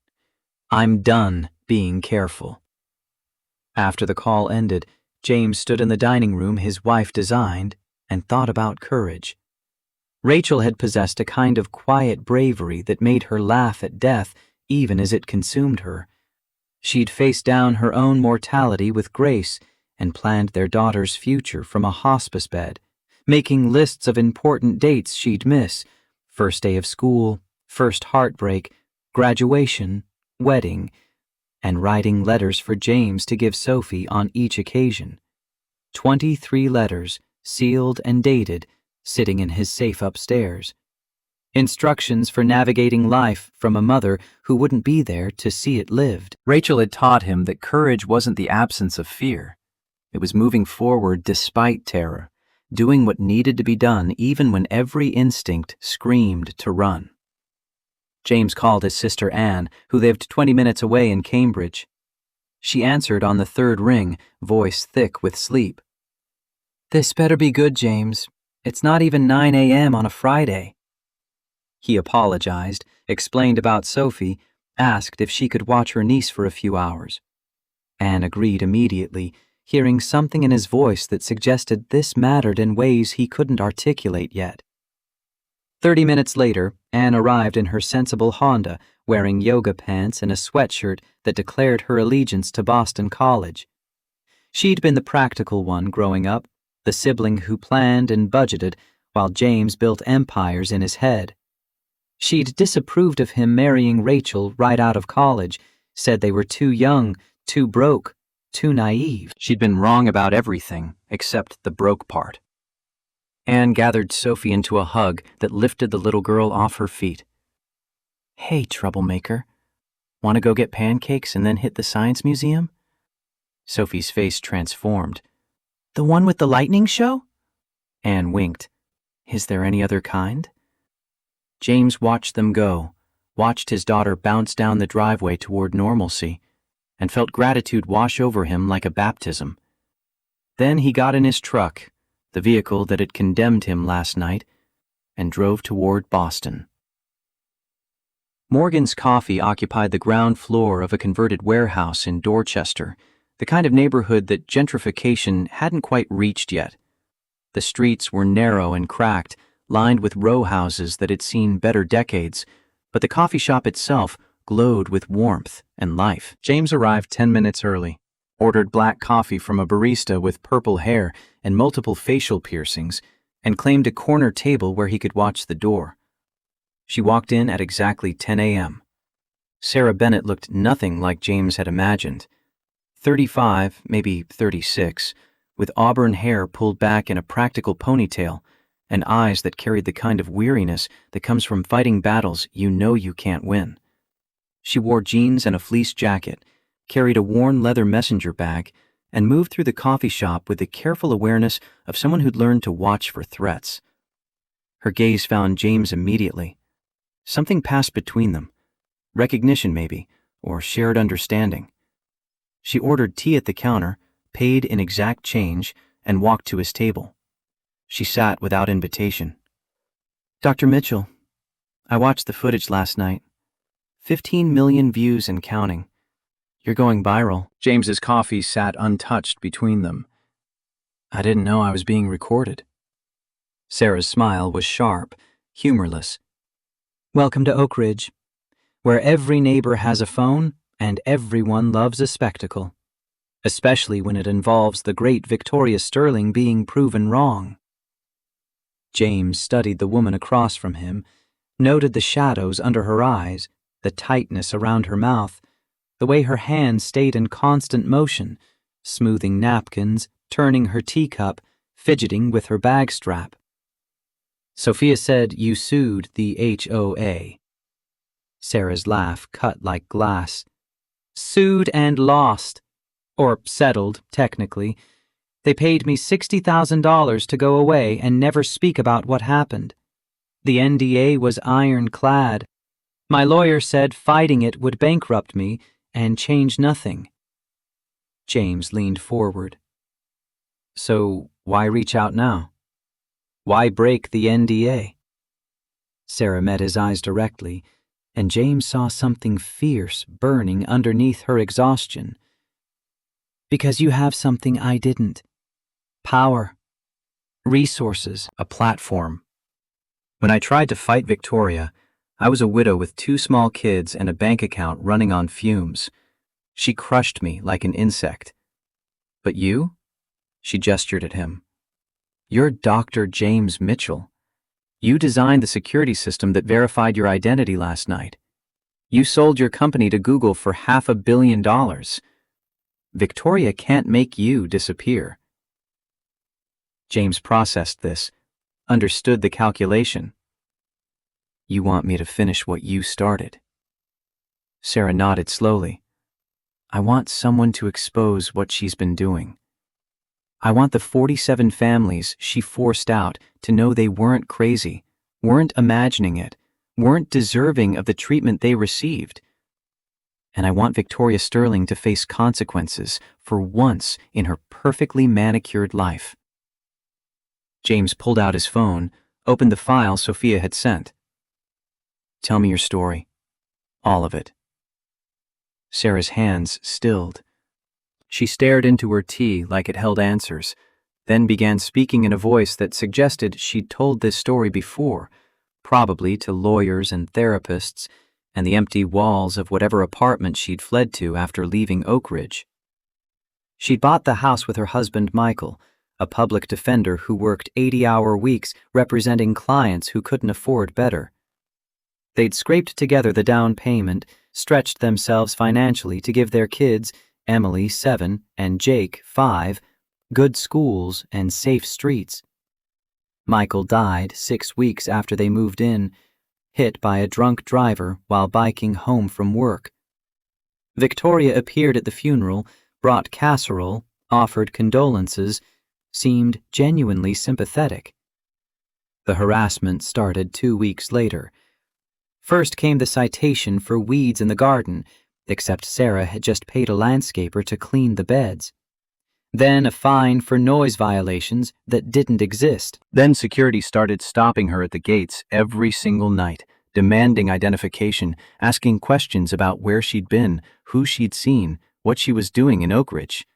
I'm done being careful. After the call ended, James stood in the dining room his wife designed and thought about courage. Rachel had possessed a kind of quiet bravery that made her laugh at death even as it consumed her. She'd faced down her own mortality with grace and planned their daughter's future from a hospice bed, making lists of important dates she'd miss: first day of school, first heartbreak, graduation, wedding, and writing letters for James to give Sophie on each occasion. 23 letters, sealed and dated, sitting in his safe upstairs. Instructions for navigating life from a mother who wouldn't be there to see it lived. Rachel had taught him that courage wasn't the absence of fear. It was moving forward despite terror, doing what needed to be done even when every instinct screamed to run. James called his sister Anne, who lived 20 minutes away in Cambridge. She answered on the third ring, voice thick with sleep. This better be good, James. It's not even 9 a.m. on a Friday. He apologized, explained about Sophie, asked if she could watch her niece for a few hours. Anne agreed immediately, hearing something in his voice that suggested this mattered in ways he couldn't articulate yet. 30 minutes later, Anne arrived in her sensible Honda, wearing yoga pants and a sweatshirt that declared her allegiance to Boston College. She'd been the practical one growing up, the sibling who planned and budgeted, while James built empires in his head. She'd disapproved of him marrying Rachel right out of college, said they were too young, too broke, too naive. She'd been wrong about everything except the broke part. Anne gathered Sophie into a hug that lifted the little girl off her feet. Hey, troublemaker. Want to go get pancakes and then hit the science museum? Sophie's face transformed. The one with the lightning show? Anne winked. Is there any other kind? James watched them go, watched his daughter bounce down the driveway toward normalcy, and felt gratitude wash over him like a baptism. Then he got in his truck, the vehicle that had condemned him last night, and drove toward Boston. Morgan's Coffee occupied the ground floor of a converted warehouse in Dorchester, the kind of neighborhood that gentrification hadn't quite reached yet. The streets were narrow and cracked, lined with row houses that had seen better decades, but the coffee shop itself glowed with warmth and life. James arrived 10 minutes early, ordered black coffee from a barista with purple hair and multiple facial piercings, and claimed a corner table where he could watch the door. She walked in at exactly 10 a.m. Sarah Bennett looked nothing like James had imagined. 35, maybe 36, with auburn hair pulled back in a practical ponytail, and eyes that carried the kind of weariness that comes from fighting battles you know you can't win. She wore jeans and a fleece jacket, carried a worn leather messenger bag, and moved through the coffee shop with the careful awareness of someone who'd learned to watch for threats. Her gaze found James immediately. Something passed between them. Recognition, maybe, or shared understanding. She ordered tea at the counter, paid in exact change, and walked to his table. She sat without invitation. "Dr. Mitchell, I watched the footage last night. 15 million views and counting. You're going viral." James's coffee sat untouched between them. "I didn't know I was being recorded." Sarah's smile was sharp, humorless. "Welcome to Oak Ridge, where every neighbor has a phone and everyone loves a spectacle, especially when it involves the great Victoria Sterling being proven wrong." James studied the woman across from him, noted the shadows under her eyes, the tightness around her mouth, the way her hands stayed in constant motion, smoothing napkins, turning her teacup, fidgeting with her bag strap. "Sophia said you sued the HOA. Sarah's laugh cut like glass. "Sued and lost. Or settled, technically. They paid me $60,000 to go away and never speak about what happened. The NDA was ironclad. My lawyer said fighting it would bankrupt me and change nothing." James leaned forward. "So why reach out now? Why break the NDA?" Sarah met his eyes directly, and James saw something fierce burning underneath her exhaustion. "Because you have something I didn't. Power. Resources. A platform. When I tried to fight Victoria, I was a widow with 2 small kids and a bank account running on fumes. She crushed me like an insect. But you?" She gestured at him. "You're Dr. James Mitchell. You designed the security system that verified your identity last night. You sold your company to Google for $500 million. Victoria can't make you disappear." James processed this, understood the calculation. "You want me to finish what you started?" Sarah nodded slowly. "I want someone to expose what she's been doing. I want the 47 families she forced out to know they weren't crazy, weren't imagining it, weren't deserving of the treatment they received. And I want Victoria Sterling to face consequences for once in her perfectly manicured life." James pulled out his phone, opened the file Sophia had sent. "Tell me your story. All of it." Sarah's hands stilled. She stared into her tea like it held answers, then began speaking in a voice that suggested she'd told this story before, probably to lawyers and therapists, and the empty walls of whatever apartment she'd fled to after leaving Oak Ridge. She'd bought the house with her husband Michael, a public defender who worked 80-hour weeks representing clients who couldn't afford better. They'd scraped together the down payment, stretched themselves financially to give their kids, Emily, 7, and Jake, 5, good schools and safe streets. Michael died 6 weeks after they moved in, hit by a drunk driver while biking home from work. Victoria appeared at the funeral, brought casserole, offered condolences, seemed genuinely sympathetic. The harassment started 2 weeks later. First came the citation for weeds in the garden, except Sarah had just paid a landscaper to clean the beds. Then a fine for noise violations that didn't exist. Then security started stopping her at the gates every single night, demanding identification, asking questions about where she'd been, who she'd seen, what she was doing in Oak Ridge.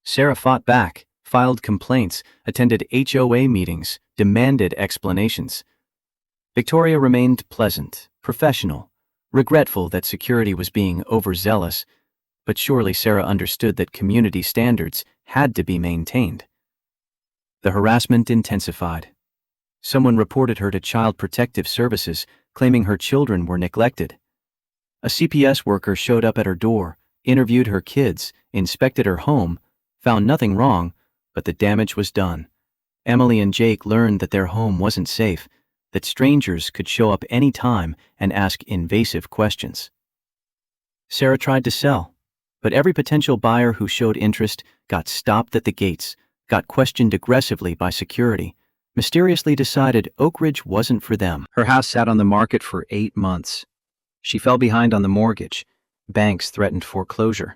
Sarah fought back, filed complaints, attended HOA meetings, demanded explanations. Victoria remained pleasant, professional, regretful that security was being overzealous, but surely Sarah understood that community standards had to be maintained. The harassment intensified. Someone reported her to Child Protective Services, claiming her children were neglected. A CPS worker showed up at her door, interviewed her kids, inspected her home, found nothing wrong, but the damage was done. Emily and Jake learned that their home wasn't safe, that strangers could show up any time and ask invasive questions. Sarah tried to sell, but every potential buyer who showed interest got stopped at the gates, got questioned aggressively by security, mysteriously decided Oak Ridge wasn't for them. Her house sat on the market for 8 months. She fell behind on the mortgage. Banks threatened foreclosure.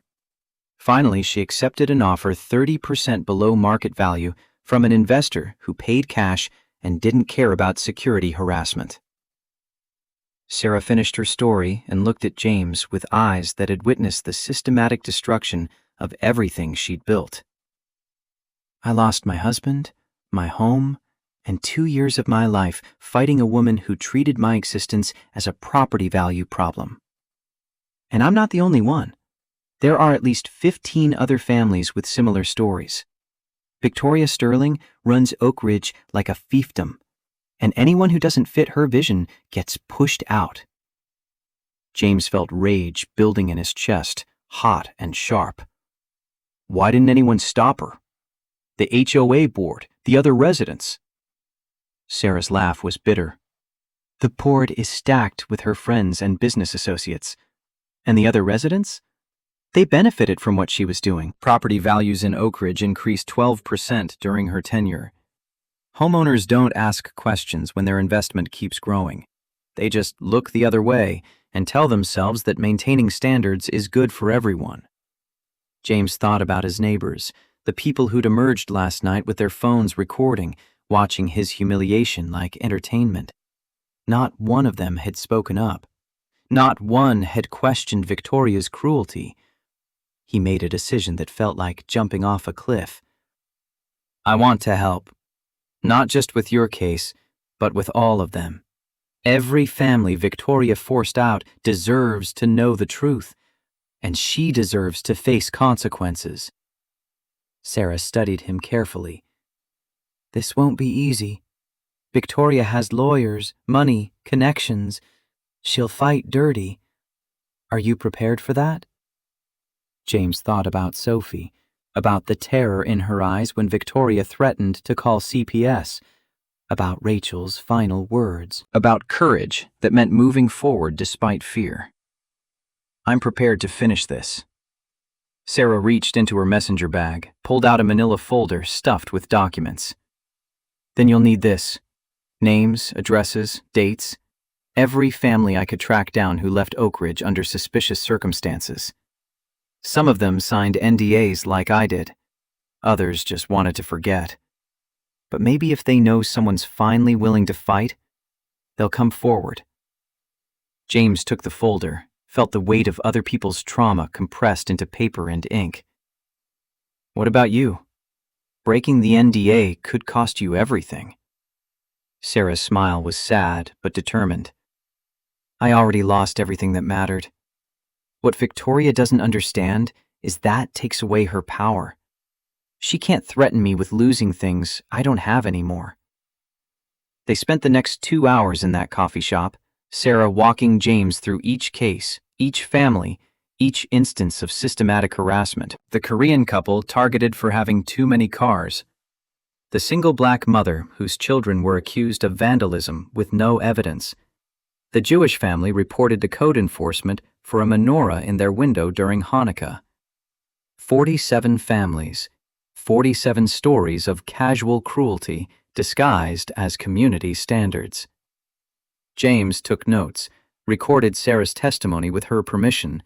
Finally, she accepted an offer 30% below market value from an investor who paid cash and didn't care about security harassment. Sarah finished her story and looked at James with eyes that had witnessed the systematic destruction of everything she'd built. I lost my husband, my home, and 2 years of my life fighting a woman who treated my existence as a property value problem. And I'm not the only one. There are at least 15 other families with similar stories. Victoria Sterling runs Oak Ridge like a fiefdom, and anyone who doesn't fit her vision gets pushed out. James felt rage building in his chest, hot and sharp. Why didn't anyone stop her? The HOA board, the other residents. Sarah's laugh was bitter. The board is stacked with her friends and business associates. And the other residents? They benefited from what she was doing. Property values in Oak Ridge increased 12% during her tenure. Homeowners don't ask questions when their investment keeps growing. They just look the other way and tell themselves that maintaining standards is good for everyone. James thought about his neighbors, the people who'd emerged last night with their phones recording, watching his humiliation like entertainment. Not one of them had spoken up. Not one had questioned Victoria's cruelty. He made a decision that felt like jumping off a cliff. I want to help. Not just with your case, but with all of them. Every family Victoria forced out deserves to know the truth, and she deserves to face consequences. Sarah studied him carefully. This won't be easy. Victoria has lawyers, money, connections. She'll fight dirty. Are you prepared for that? James thought about Sophie, about the terror in her eyes when Victoria threatened to call CPS, about Rachel's final words, about courage that meant moving forward despite fear. I'm prepared to finish this. Sarah reached into her messenger bag, pulled out a manila folder stuffed with documents. Then you'll need this. Names, addresses, dates. Every family I could track down who left Oak Ridge under suspicious circumstances. Some of them signed NDAs like I did. Others just wanted to forget. But maybe if they know someone's finally willing to fight, they'll come forward. James took the folder, felt the weight of other people's trauma compressed into paper and ink. What about you? Breaking the NDA could cost you everything. Sarah's smile was sad but determined. I already lost everything that mattered. What Victoria doesn't understand is that takes away her power. She can't threaten me with losing things I don't have anymore. They spent the next 2 hours in that coffee shop, Sarah walking James through each case, each family, each instance of systematic harassment. The Korean couple targeted for having too many cars. The single black mother whose children were accused of vandalism with no evidence. The Jewish family reported to code enforcement for a menorah in their window during Hanukkah. 47 families, 47 stories of casual cruelty disguised as community standards. James took notes, recorded Sarah's testimony with her permission,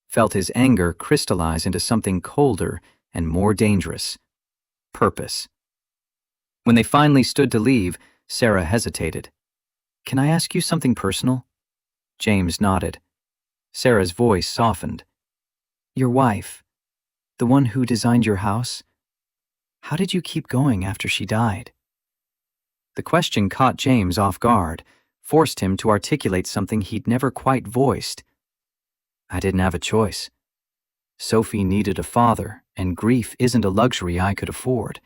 felt his anger crystallize into something colder and more dangerous. Purpose. When they finally stood to leave, Sarah hesitated. Can I ask you something personal? James nodded. Sarah's voice softened. Your wife, the one who designed your house, how did you keep going after she died? The question caught James off guard, forced him to articulate something he'd never quite voiced. I didn't have a choice. Sophie needed a father, and grief isn't a luxury I could afford.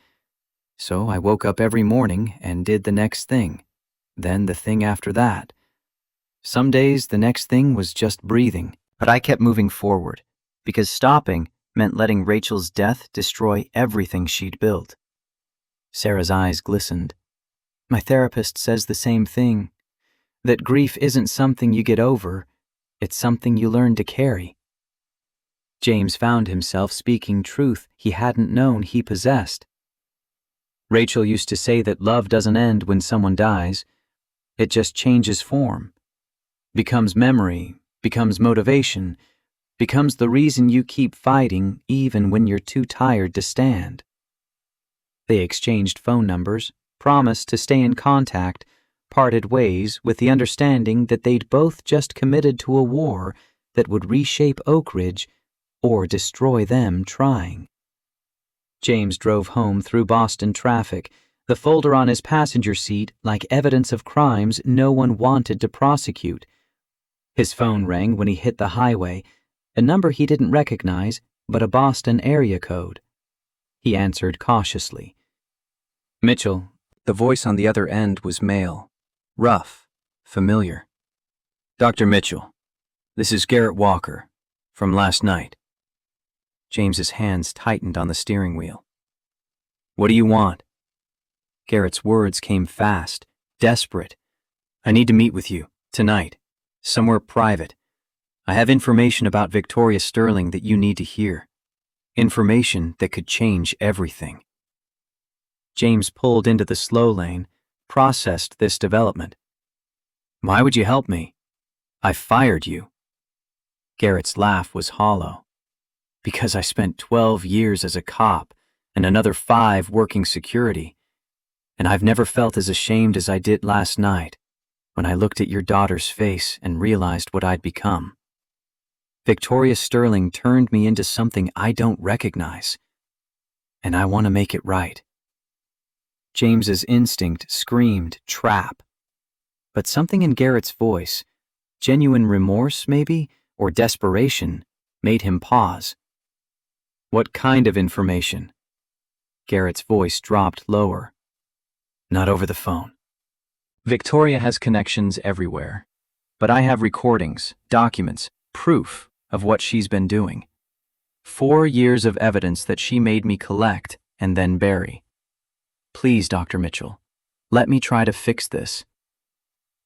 So I woke up every morning and did the next thing, then the thing after that. Some days the next thing was just breathing. But I kept moving forward, because stopping meant letting Rachel's death destroy everything she'd built. Sarah's eyes glistened. My therapist says the same thing, that grief isn't something you get over, it's something you learn to carry. James found himself speaking truth he hadn't known he possessed. Rachel used to say that love doesn't end when someone dies, it just changes form, becomes memory, becomes motivation, becomes the reason you keep fighting even when you're too tired to stand. They exchanged phone numbers, promised to stay in contact, parted ways with the understanding that they'd both just committed to a war that would reshape Oak Ridge or destroy them trying. James drove home through Boston traffic, the folder on his passenger seat like evidence of crimes no one wanted to prosecute. His phone rang when he hit the highway, a number he didn't recognize, but a Boston area code. He answered cautiously. Mitchell. The voice on the other end was male, rough, familiar. Dr. Mitchell, this is Garrett Walker, from last night. James's hands tightened on the steering wheel. What do you want? Garrett's words came fast, desperate. I need to meet with you, tonight, somewhere private. I have information about Victoria Sterling that you need to hear. Information that could change everything. James pulled into the slow lane, processed this development. Why would you help me? I fired you. Garrett's laugh was hollow. Because I spent 12 years as a cop and another 5 working security, and I've never felt as ashamed as I did last night when I looked at your daughter's face and realized what I'd become. Victoria Sterling turned me into something I don't recognize, and I want to make it right. James's instinct screamed trap, but something in Garrett's voice, genuine remorse maybe, or desperation, made him pause. What kind of information? Garrett's voice dropped lower. Not over the phone. Victoria has connections everywhere, but I have recordings, documents, proof of what she's been doing. 4 years of evidence that she made me collect and then bury. Please, Dr. Mitchell, let me try to fix this.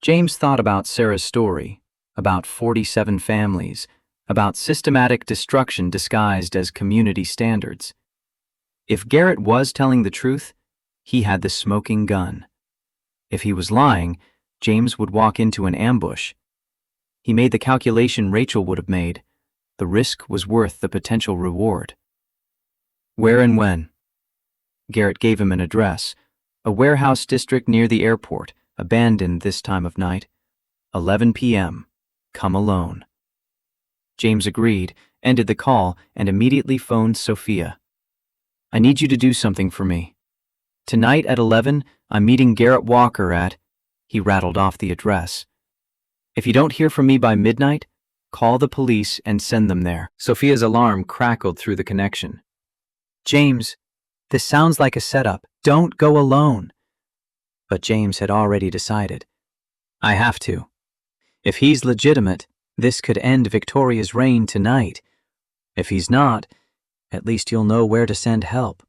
James thought about Sarah's story, about 47 families, about systematic destruction disguised as community standards. If Garrett was telling the truth, he had the smoking gun. If he was lying, James would walk into an ambush. He made the calculation Rachel would have made. The risk was worth the potential reward. Where and when? Garrett gave him an address, a warehouse district near the airport, abandoned this time of night. 11 p.m. Come alone. James agreed, ended the call, and immediately phoned Sophia. I need you to do something for me. Tonight at 11, I'm meeting Garrett Walker at... He rattled off the address. If you don't hear from me by midnight, call the police and send them there. Sophia's alarm crackled through the connection. James, this sounds like a setup. Don't go alone. But James had already decided. I have to. If he's legitimate, this could end Victoria's reign tonight. If he's not, at least you'll know where to send help.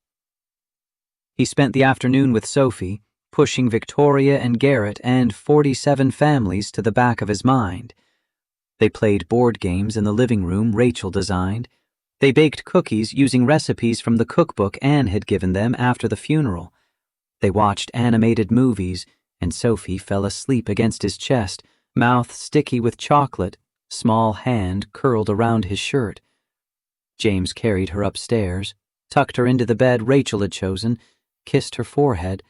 He spent the afternoon with Sophie, pushing Victoria and Garrett and 47 families to the back of his mind. They played board games in the living room Rachel designed. They baked cookies using recipes from the cookbook Anne had given them after the funeral. They watched animated movies, and Sophie fell asleep against his chest, mouth sticky with chocolate, small hand curled around his shirt. James carried her upstairs, tucked her into the bed Rachel had chosen, kissed her forehead,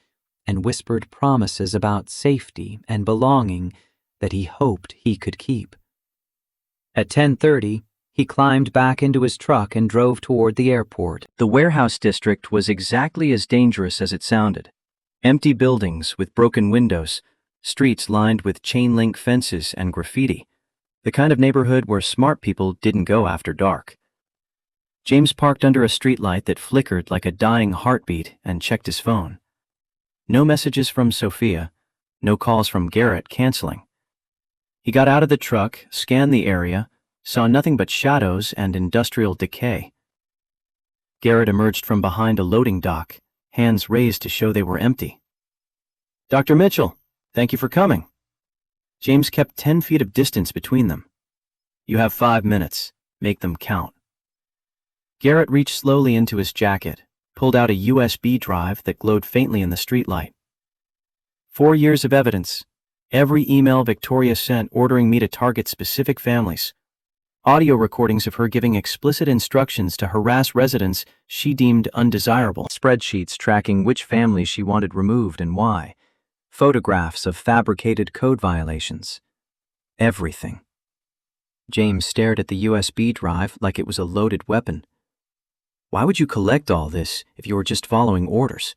and whispered promises about safety and belonging that he hoped he could keep. At 10:30, he climbed back into his truck and drove toward the airport. The warehouse district was exactly as dangerous as it sounded. Empty buildings with broken windows, streets lined with chain-link fences and graffiti. The kind of neighborhood where smart people didn't go after dark. James parked under a streetlight that flickered like a dying heartbeat and checked his phone. No messages from Sophia, no calls from Garrett canceling. He got out of the truck, scanned the area, saw nothing but shadows and industrial decay. Garrett emerged from behind a loading dock, hands raised to show they were empty. "Dr. Mitchell, thank you for coming." James kept 10 feet of distance between them. "You have 5 minutes. Make them count." Garrett reached slowly into his jacket, pulled out a USB drive that glowed faintly in the streetlight. 4 years of evidence. Every email Victoria sent ordering me to target specific families. Audio recordings of her giving explicit instructions to harass residents she deemed undesirable. Spreadsheets tracking which families she wanted removed and why. Photographs of fabricated code violations. Everything. James stared at the USB drive like it was a loaded weapon. "Why would you collect all this if you were just following orders?"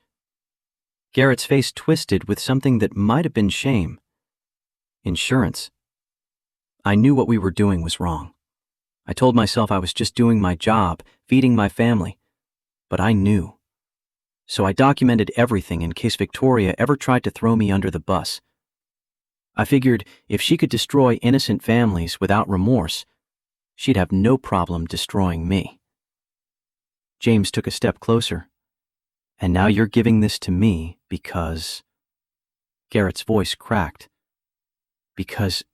Garrett's face twisted with something that might have been shame. "Insurance. I knew what we were doing was wrong. I told myself I was just doing my job, feeding my family. But I knew. So I documented everything in case Victoria ever tried to throw me under the bus. I figured if she could destroy innocent families without remorse, she'd have no problem destroying me." James took a step closer. "And now you're giving this to me because—" Garrett's voice cracked. "Because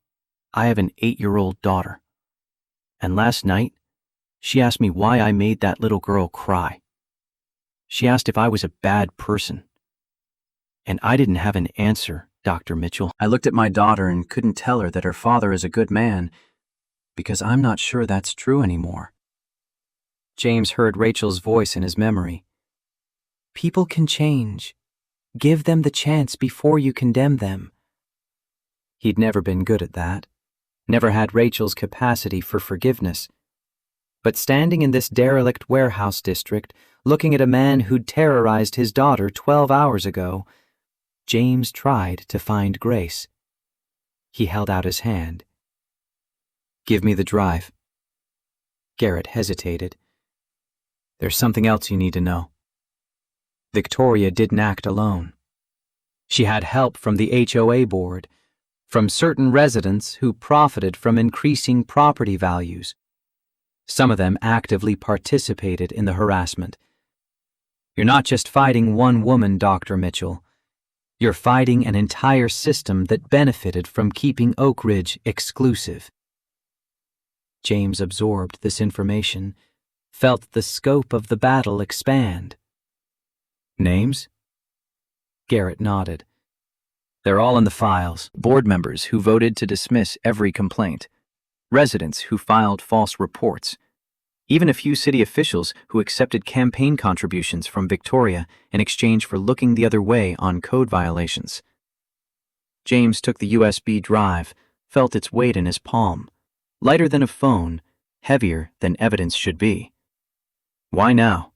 I have an 8-year-old daughter. And last night, she asked me why I made that little girl cry. She asked if I was a bad person. And I didn't have an answer, Dr. Mitchell. I looked at my daughter and couldn't tell her that her father is a good man, because I'm not sure that's true anymore." James heard Rachel's voice in his memory. "People can change. Give them the chance before you condemn them." He'd never been good at that. Never had Rachel's capacity for forgiveness. But standing in this derelict warehouse district, looking at a man who'd terrorized his daughter 12 hours ago, James tried to find grace. He held out his hand. "Give me the drive." Garrett hesitated. "There's something else you need to know. Victoria didn't act alone. She had help from the HOA board, from certain residents who profited from increasing property values. Some of them actively participated in the harassment. You're not just fighting one woman, Dr. Mitchell. You're fighting an entire system that benefited from keeping Oak Ridge exclusive." James absorbed this information, felt the scope of the battle expand. "Names?" Garrett nodded. "They're all in the files. Board members who voted to dismiss every complaint. Residents who filed false reports. Even a few city officials who accepted campaign contributions from Victoria in exchange for looking the other way on code violations." James took the USB drive, felt its weight in his palm. Lighter than a phone, heavier than evidence should be. "Why now?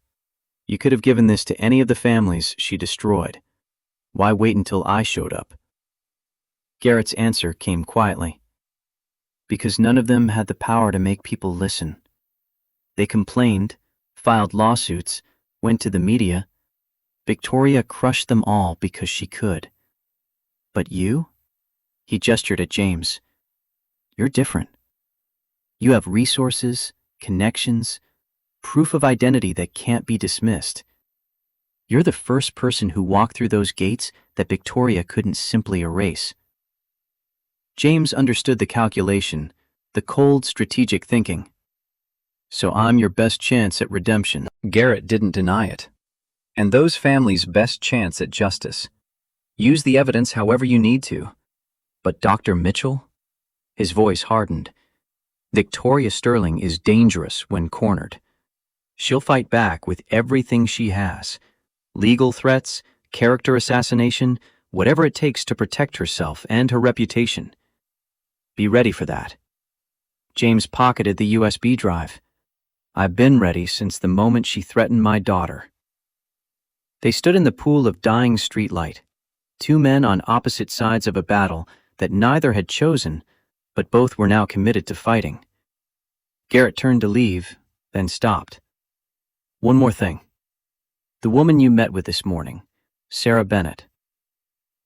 You could have given this to any of the families she destroyed. Why wait until I showed up?" Garrett's answer came quietly. "Because none of them had the power to make people listen. They complained, filed lawsuits, went to the media. Victoria crushed them all because she could. But you?" He gestured at James. "You're different. You have resources, connections, proof of identity that can't be dismissed. You're the first person who walked through those gates that Victoria couldn't simply erase." James understood the calculation, the cold strategic thinking. "So I'm your best chance at redemption." Garrett didn't deny it. "And those families' best chance at justice. Use the evidence however you need to. But Dr. Mitchell?" His voice hardened. "Victoria Sterling is dangerous when cornered. She'll fight back with everything she has. Legal threats, character assassination, whatever it takes to protect herself and her reputation. Be ready for that." James pocketed the USB drive. "I've been ready since the moment she threatened my daughter." They stood in the pool of dying streetlight, two men on opposite sides of a battle that neither had chosen, but both were now committed to fighting. Garrett turned to leave, then stopped. "One more thing. The woman you met with this morning, Sarah Bennett.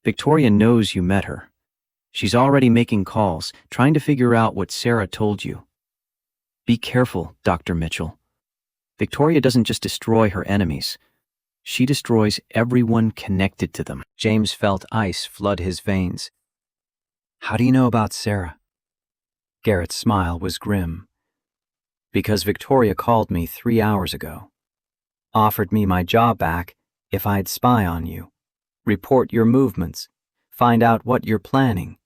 Victoria knows you met her. She's already making calls, trying to figure out what Sarah told you. Be careful, Dr. Mitchell. Victoria doesn't just destroy her enemies. She destroys everyone connected to them. James felt ice flood his veins. How do you know about Sarah? Garrett's smile was grim. Because Victoria called me 3 hours ago. Offered me my job back if I'd spy on you, report your movements, find out what you're planning.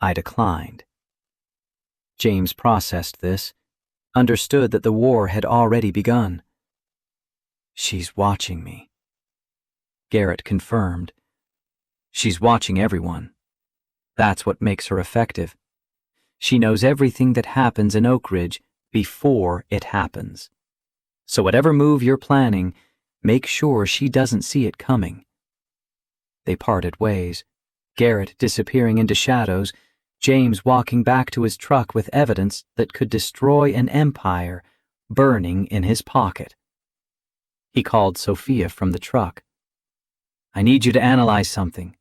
I declined. James processed this, understood that the war had already begun. She's watching me. Garrett confirmed. She's watching everyone. That's what makes her effective. She knows everything that happens in Oak Ridge before it happens. So whatever move you're planning, make sure she doesn't see it coming. They parted ways, Garrett disappearing into shadows, James walking back to his truck with evidence that could destroy an empire burning in his pocket. He called Sophia from the truck. I need you to analyze something.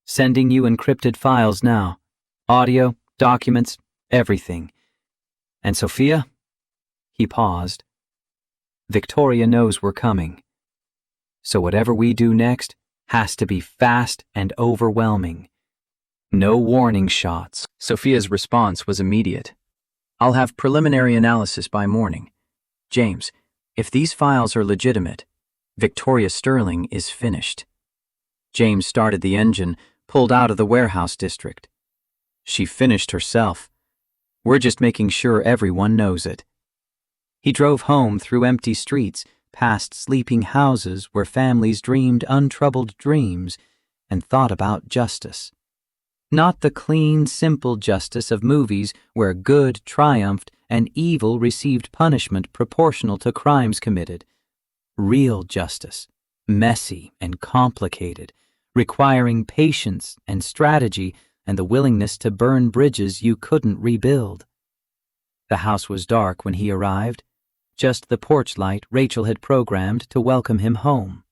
Sending you encrypted files now. Audio, documents, everything. And Sophia? He paused. Victoria knows we're coming. So whatever we do next has to be fast and overwhelming. No warning shots. Sophia's response was immediate. I'll have preliminary analysis by morning. James, if these files are legitimate, Victoria Sterling is finished. James started the engine, pulled out of the warehouse district. She finished herself. We're just making sure everyone knows it. He drove home through empty streets, past sleeping houses where families dreamed untroubled dreams, and thought about justice. Not the clean, simple justice of movies where good triumphed and evil received punishment proportional to crimes committed. Real justice, messy and complicated, requiring patience and strategy and the willingness to burn bridges you couldn't rebuild. The house was dark when he arrived, just the porch light Rachel had programmed to welcome him home.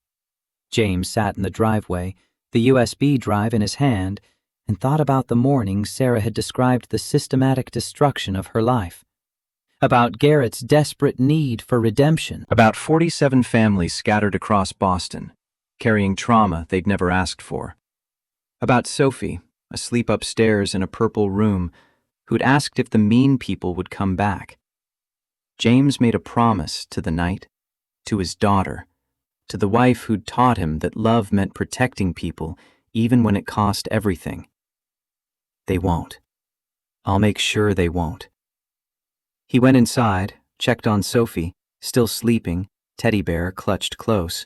James sat in the driveway, the USB drive in his hand, and thought about the morning Sarah had described the systematic destruction of her life, about Garrett's desperate need for redemption, about 47 families scattered across Boston, carrying trauma they'd never asked for, about Sophie, asleep upstairs in a purple room, who'd asked if the mean people would come back. James made a promise to the night, to his daughter, to the wife who'd taught him that love meant protecting people even when it cost everything. They won't. I'll make sure they won't. He went inside, checked on Sophie, still sleeping, teddy bear clutched close,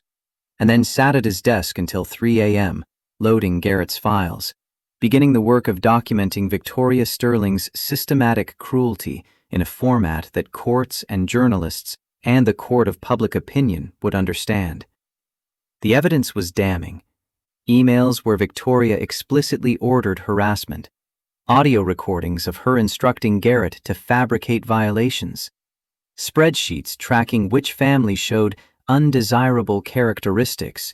and then sat at his desk until 3 a.m., loading Garrett's files, beginning the work of documenting Victoria Sterling's systematic cruelty in a format that courts and journalists and the court of public opinion would understand. The evidence was damning. Emails where Victoria explicitly ordered harassment, audio recordings of her instructing Garrett to fabricate violations, spreadsheets tracking which family showed undesirable characteristics,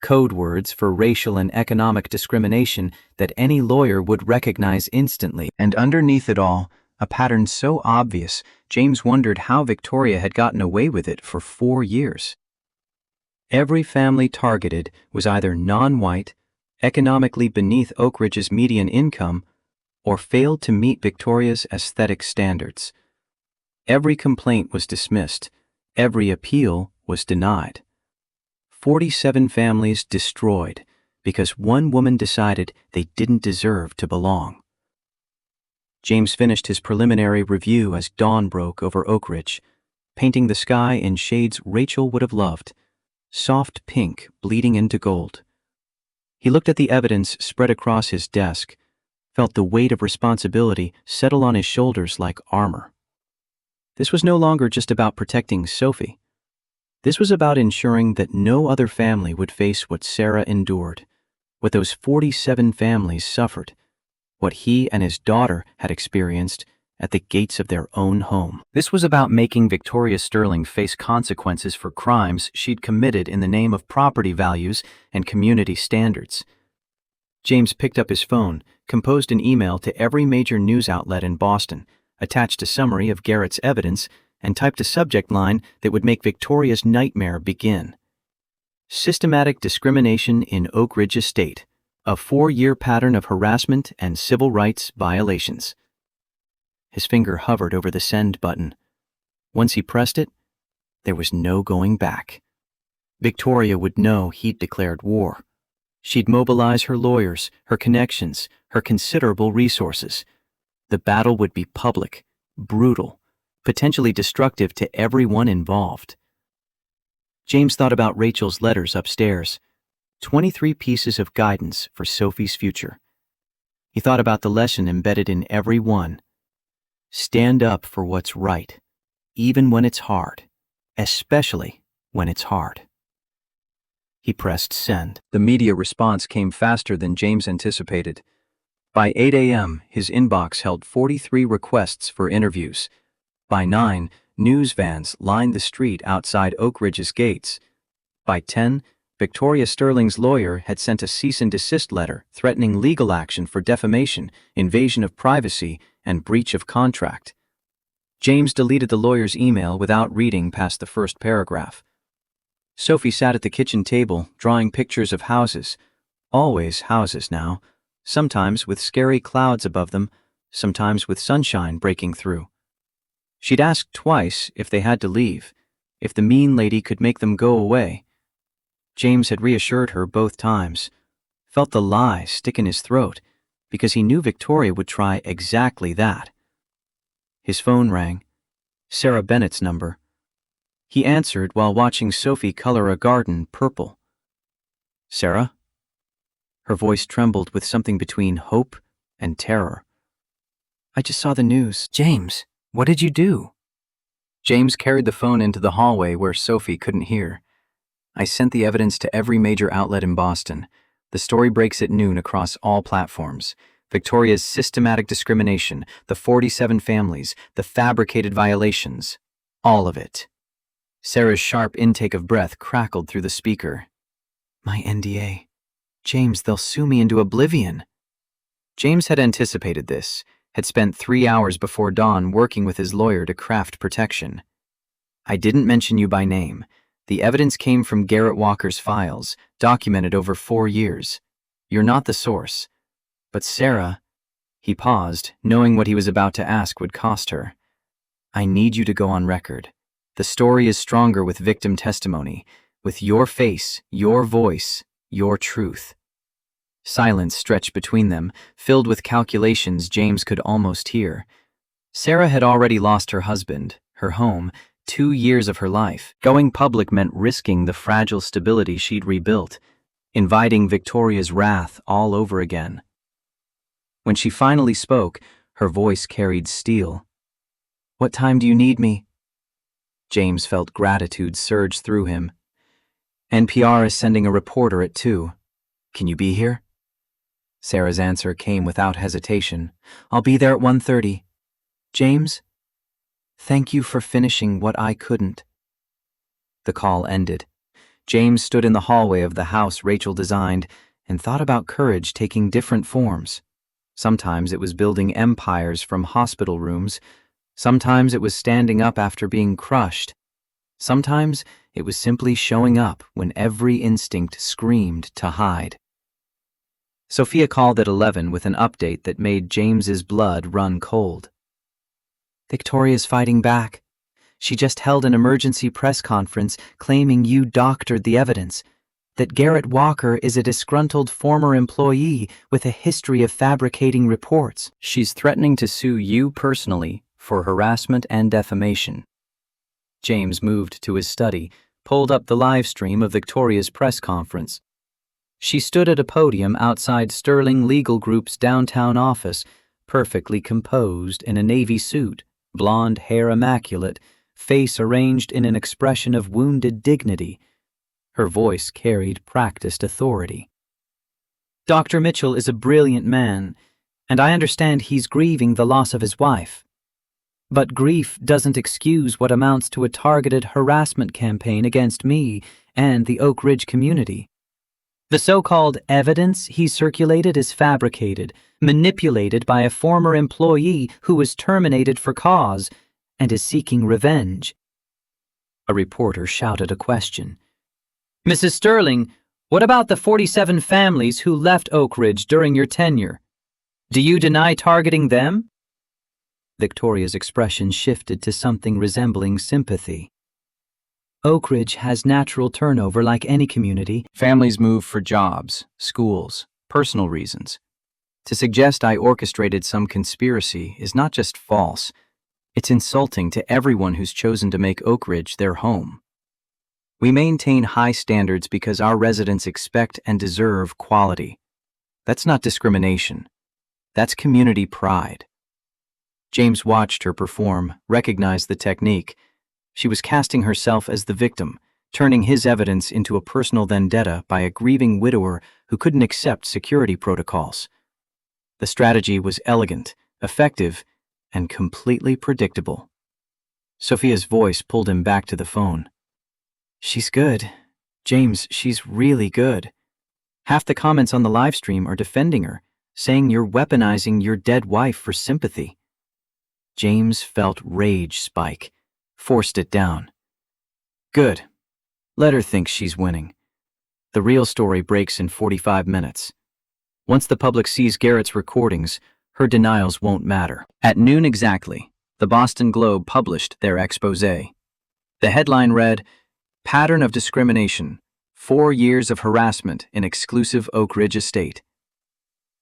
code words for racial and economic discrimination that any lawyer would recognize instantly. And underneath it all, a pattern so obvious, James wondered how Victoria had gotten away with it for 4 years. Every family targeted was either non-white, economically beneath Oak Ridge's median income, or failed to meet Victoria's aesthetic standards. Every complaint was dismissed. Every appeal was denied. 47 families destroyed because one woman decided they didn't deserve to belong. James finished his preliminary review as dawn broke over Oak Ridge, painting the sky in shades Rachel would have loved, soft pink bleeding into gold. He looked at the evidence spread across his desk, felt the weight of responsibility settle on his shoulders like armor. This was no longer just about protecting Sophie. This was about ensuring that no other family would face what Sarah endured, what those 47 families suffered, what he and his daughter had experienced at the gates of their own home. This was about making Victoria Sterling face consequences for crimes she'd committed in the name of property values and community standards. James picked up his phone, composed an email to every major news outlet in Boston, attached a summary of Garrett's evidence, and typed a subject line that would make Victoria's nightmare begin. Systematic discrimination in Oak Ridge Estate, a 4-year pattern of harassment and civil rights violations. His finger hovered over the send button. Once he pressed it, there was no going back. Victoria would know he'd declared war. She'd mobilize her lawyers, her connections, her considerable resources. The battle would be public, brutal, potentially destructive to everyone involved. James thought about Rachel's letters upstairs, 23 pieces of guidance for Sophie's future. He thought about the lesson embedded in every one. Stand up for what's right, even when it's hard, especially when it's hard. He pressed send. The media response came faster than James anticipated. By 8 a.m., his inbox held 43 requests for interviews. By 9, news vans lined the street outside Oak Ridge's gates. By 10, Victoria Sterling's lawyer had sent a cease and desist letter threatening legal action for defamation, invasion of privacy, and breach of contract. James deleted the lawyer's email without reading past the first paragraph. Sophie sat at the kitchen table, drawing pictures of houses. Always houses now, sometimes with scary clouds above them, sometimes with sunshine breaking through. She'd asked twice if they had to leave, if the mean lady could make them go away. James had reassured her both times, felt the lie stick in his throat, because he knew Victoria would try exactly that. His phone rang. Sarah Bennett's number. He answered while watching Sophie color a garden purple. Sarah? Her voice trembled with something between hope and terror. I just saw the news. James, what did you do? James carried the phone into the hallway where Sophie couldn't hear. I sent the evidence to every major outlet in Boston. The story breaks at noon across all platforms. Victoria's systematic discrimination, the 47 families, the fabricated violations. All of it. Sarah's sharp intake of breath crackled through the speaker. My NDA. James, they'll sue me into oblivion. James had anticipated this, had spent 3 hours before dawn working with his lawyer to craft protection. I didn't mention you by name. The evidence came from Garrett Walker's files, documented over 4 years. You're not the source. But Sarah, he paused, knowing what he was about to ask would cost her. I need you to go on record. The story is stronger with victim testimony, with your face, your voice, your truth. Silence stretched between them, filled with calculations James could almost hear. Sarah had already lost her husband, her home, 2 years of her life. Going public meant risking the fragile stability she'd rebuilt, inviting Victoria's wrath all over again. When she finally spoke, her voice carried steel. What time do you need me? James felt gratitude surge through him. NPR is sending a reporter at 2. Can you be here? Sarah's answer came without hesitation. I'll be there at 1:30. James, thank you for finishing what I couldn't. The call ended. James stood in the hallway of the house Rachel designed and thought about courage taking different forms. Sometimes it was building empires from hospital rooms. Sometimes it was standing up after being crushed. Sometimes it was simply showing up when every instinct screamed to hide. Sophia called at 11 with an update that made James's blood run cold. Victoria's fighting back. She just held an emergency press conference claiming you doctored the evidence, that Garrett Walker is a disgruntled former employee with a history of fabricating reports. She's threatening to sue you personally for harassment and defamation. James moved to his study, pulled up the live stream of Victoria's press conference. She stood at a podium outside Sterling Legal Group's downtown office, perfectly composed in a navy suit, blonde hair immaculate, face arranged in an expression of wounded dignity. Her voice carried practiced authority. Dr. Mitchell is a brilliant man, and I understand he's grieving the loss of his wife. But grief doesn't excuse what amounts to a targeted harassment campaign against me and the Oak Ridge community. The so-called evidence he circulated is fabricated, manipulated by a former employee who was terminated for cause and is seeking revenge. A reporter shouted a question. Mrs. Sterling, what about the 47 families who left Oak Ridge during your tenure? Do you deny targeting them? Victoria's expression shifted to something resembling sympathy. Oak Ridge has natural turnover like any community. Families move for jobs, schools, personal reasons. To suggest I orchestrated some conspiracy is not just false, it's insulting to everyone who's chosen to make Oak Ridge their home. We maintain high standards because our residents expect and deserve quality. That's not discrimination. That's community pride. James watched her perform, recognized the technique. She was casting herself as the victim, turning his evidence into a personal vendetta by a grieving widower who couldn't accept security protocols. The strategy was elegant, effective, and completely predictable. Sophia's voice pulled him back to the phone. She's good. James, she's really good. Half the comments on the live stream are defending her, saying you're weaponizing your dead wife for sympathy. James felt rage spike, forced it down. Good. Let her think she's winning. The real story breaks in 45 minutes. Once the public sees Garrett's recordings, her denials won't matter. At noon exactly, the Boston Globe published their expose. The headline read, Pattern of Discrimination, 4 years of harassment in exclusive Oak Ridge estate.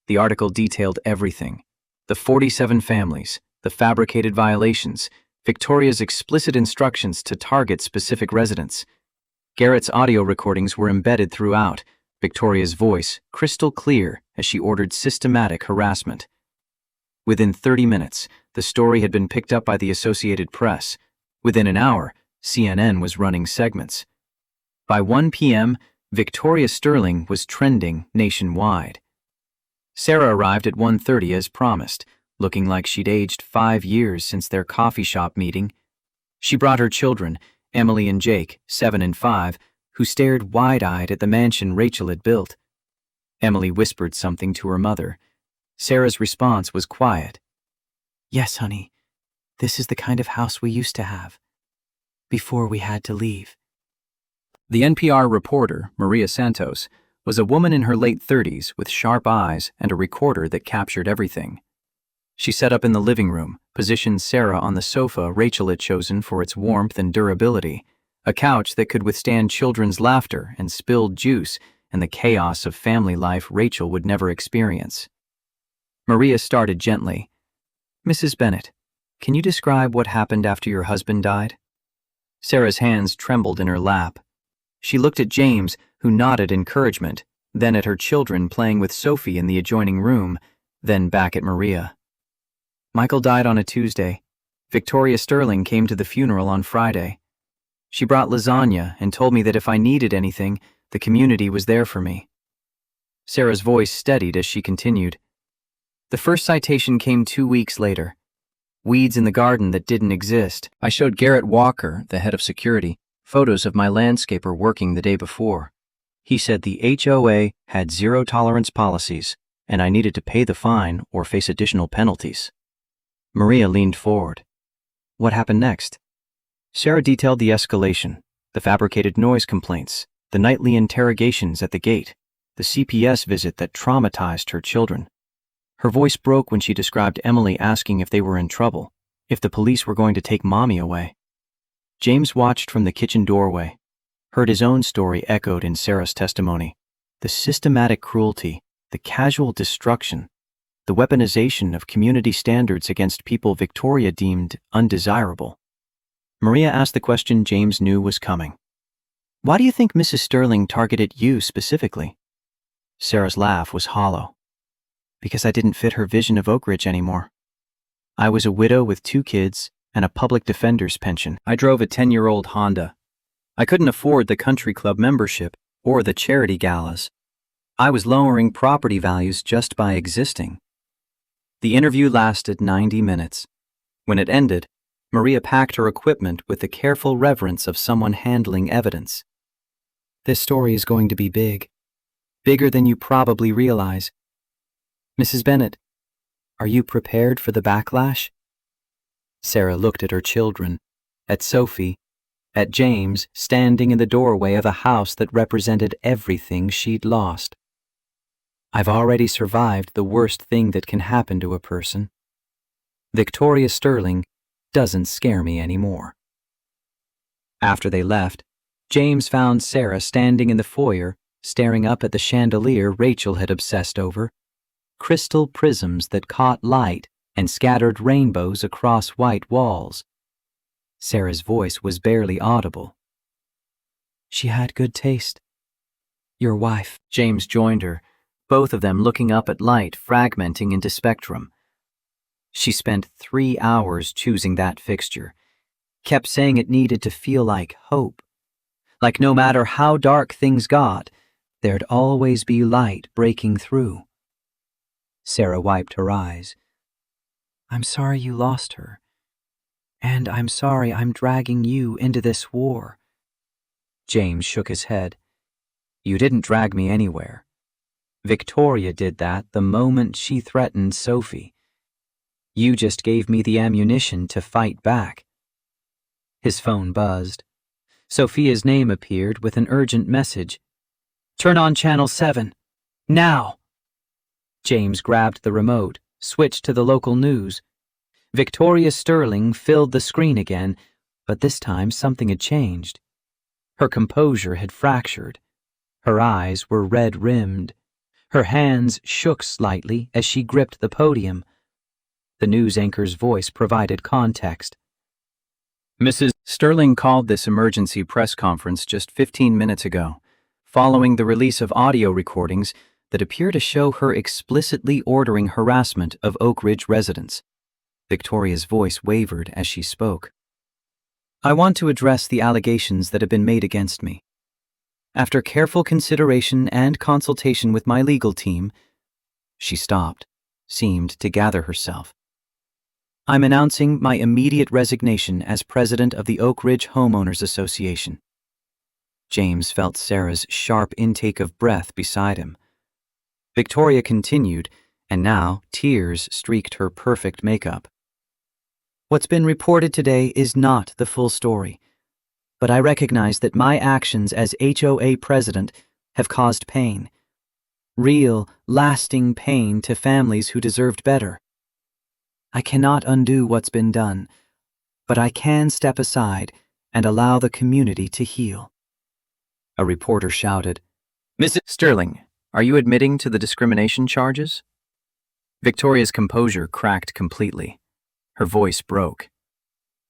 The article detailed everything. The 47 families, the fabricated violations, Victoria's explicit instructions to target specific residents. Garrett's audio recordings were embedded throughout, Victoria's voice crystal clear as she ordered systematic harassment. Within 30 minutes, the story had been picked up by the Associated Press. Within an hour, CNN was running segments. By 1 p.m., Victoria Sterling was trending nationwide. Sarah arrived at 1:30 as promised, looking like she'd aged 5 years since their coffee shop meeting. She brought her children, Emily and Jake, 7 and 5, who stared wide-eyed at the mansion Rachel had built. Emily whispered something to her mother. Sarah's response was quiet. Yes, honey, this is the kind of house we used to have, before we had to leave. The NPR reporter, Maria Santos, was a woman in her late 30s with sharp eyes and a recorder that captured everything. She set up in the living room, positioned Sarah on the sofa Rachel had chosen for its warmth and durability, a couch that could withstand children's laughter and spilled juice and the chaos of family life Rachel would never experience. Maria started gently. Mrs. Bennett, can you describe what happened after your husband died? Sarah's hands trembled in her lap. She looked at James, who nodded encouragement, then at her children playing with Sophie in the adjoining room, then back at Maria. Michael died on a Tuesday. Victoria Sterling came to the funeral on Friday. She brought lasagna and told me that if I needed anything, the community was there for me. Sarah's voice steadied as she continued. The first citation came 2 weeks later. Weeds in the garden that didn't exist. I showed Garrett Walker, the head of security, photos of my landscaper working the day before. He said the HOA had zero-tolerance policies, and I needed to pay the fine or face additional penalties. Maria leaned forward. What happened next? Sarah detailed the escalation, the fabricated noise complaints, the nightly interrogations at the gate, the CPS visit that traumatized her children. Her voice broke when she described Emily asking if they were in trouble, if the police were going to take Mommy away. James watched from the kitchen doorway, heard his own story echoed in Sarah's testimony. The systematic cruelty, the casual destruction, the weaponization of community standards against people Victoria deemed undesirable. Maria asked the question James knew was coming. Why do you think Mrs. Sterling targeted you specifically? Sarah's laugh was hollow. Because I didn't fit her vision of Oak Ridge anymore. I was a widow with 2 kids and a public defender's pension. I drove a 10-year-old Honda. I couldn't afford the country club membership or the charity galas. I was lowering property values just by existing. The interview lasted 90 minutes. When it ended, Maria packed her equipment with the careful reverence of someone handling evidence. This story is going to be big. Bigger than you probably realize. Mrs. Bennet, are you prepared for the backlash? Sarah looked at her children, at Sophie, at James standing in the doorway of a house that represented everything she'd lost. I've already survived the worst thing that can happen to a person. Victoria Sterling doesn't scare me anymore. After they left, James found Sarah standing in the foyer, staring up at the chandelier Rachel had obsessed over, crystal prisms that caught light and scattered rainbows across white walls. Sarah's voice was barely audible. She had good taste. Your wife. James joined her, both of them looking up at light fragmenting into spectrum. She spent 3 hours choosing that fixture, kept saying it needed to feel like hope, like no matter how dark things got, there'd always be light breaking through. Sarah wiped her eyes. I'm sorry you lost her. And I'm sorry I'm dragging you into this war. James shook his head. You didn't drag me anywhere. Victoria did that the moment she threatened Sophie. You just gave me the ammunition to fight back. His phone buzzed. Sophia's name appeared with an urgent message. Turn on Channel 7. Now! James grabbed the remote, switched to the local news. Victoria Sterling filled the screen again, but this time something had changed. Her composure had fractured. Her eyes were red-rimmed. Her hands shook slightly as she gripped the podium. The news anchor's voice provided context. Mrs. Sterling called this emergency press conference just 15 minutes ago, following the release of audio recordings that appear to show her explicitly ordering harassment of Oak Ridge residents. Victoria's voice wavered as she spoke. I want to address the allegations that have been made against me. After careful consideration and consultation with my legal team, she stopped, seemed to gather herself. I'm announcing my immediate resignation as president of the Oak Ridge Homeowners Association. James felt Sarah's sharp intake of breath beside him. Victoria continued, and now tears streaked her perfect makeup. What's been reported today is not the full story, but I recognize that my actions as HOA president have caused pain. Real, lasting pain to families who deserved better. I cannot undo what's been done, but I can step aside and allow the community to heal. A reporter shouted, Mrs. Sterling, are you admitting to the discrimination charges? Victoria's composure cracked completely. Her voice broke.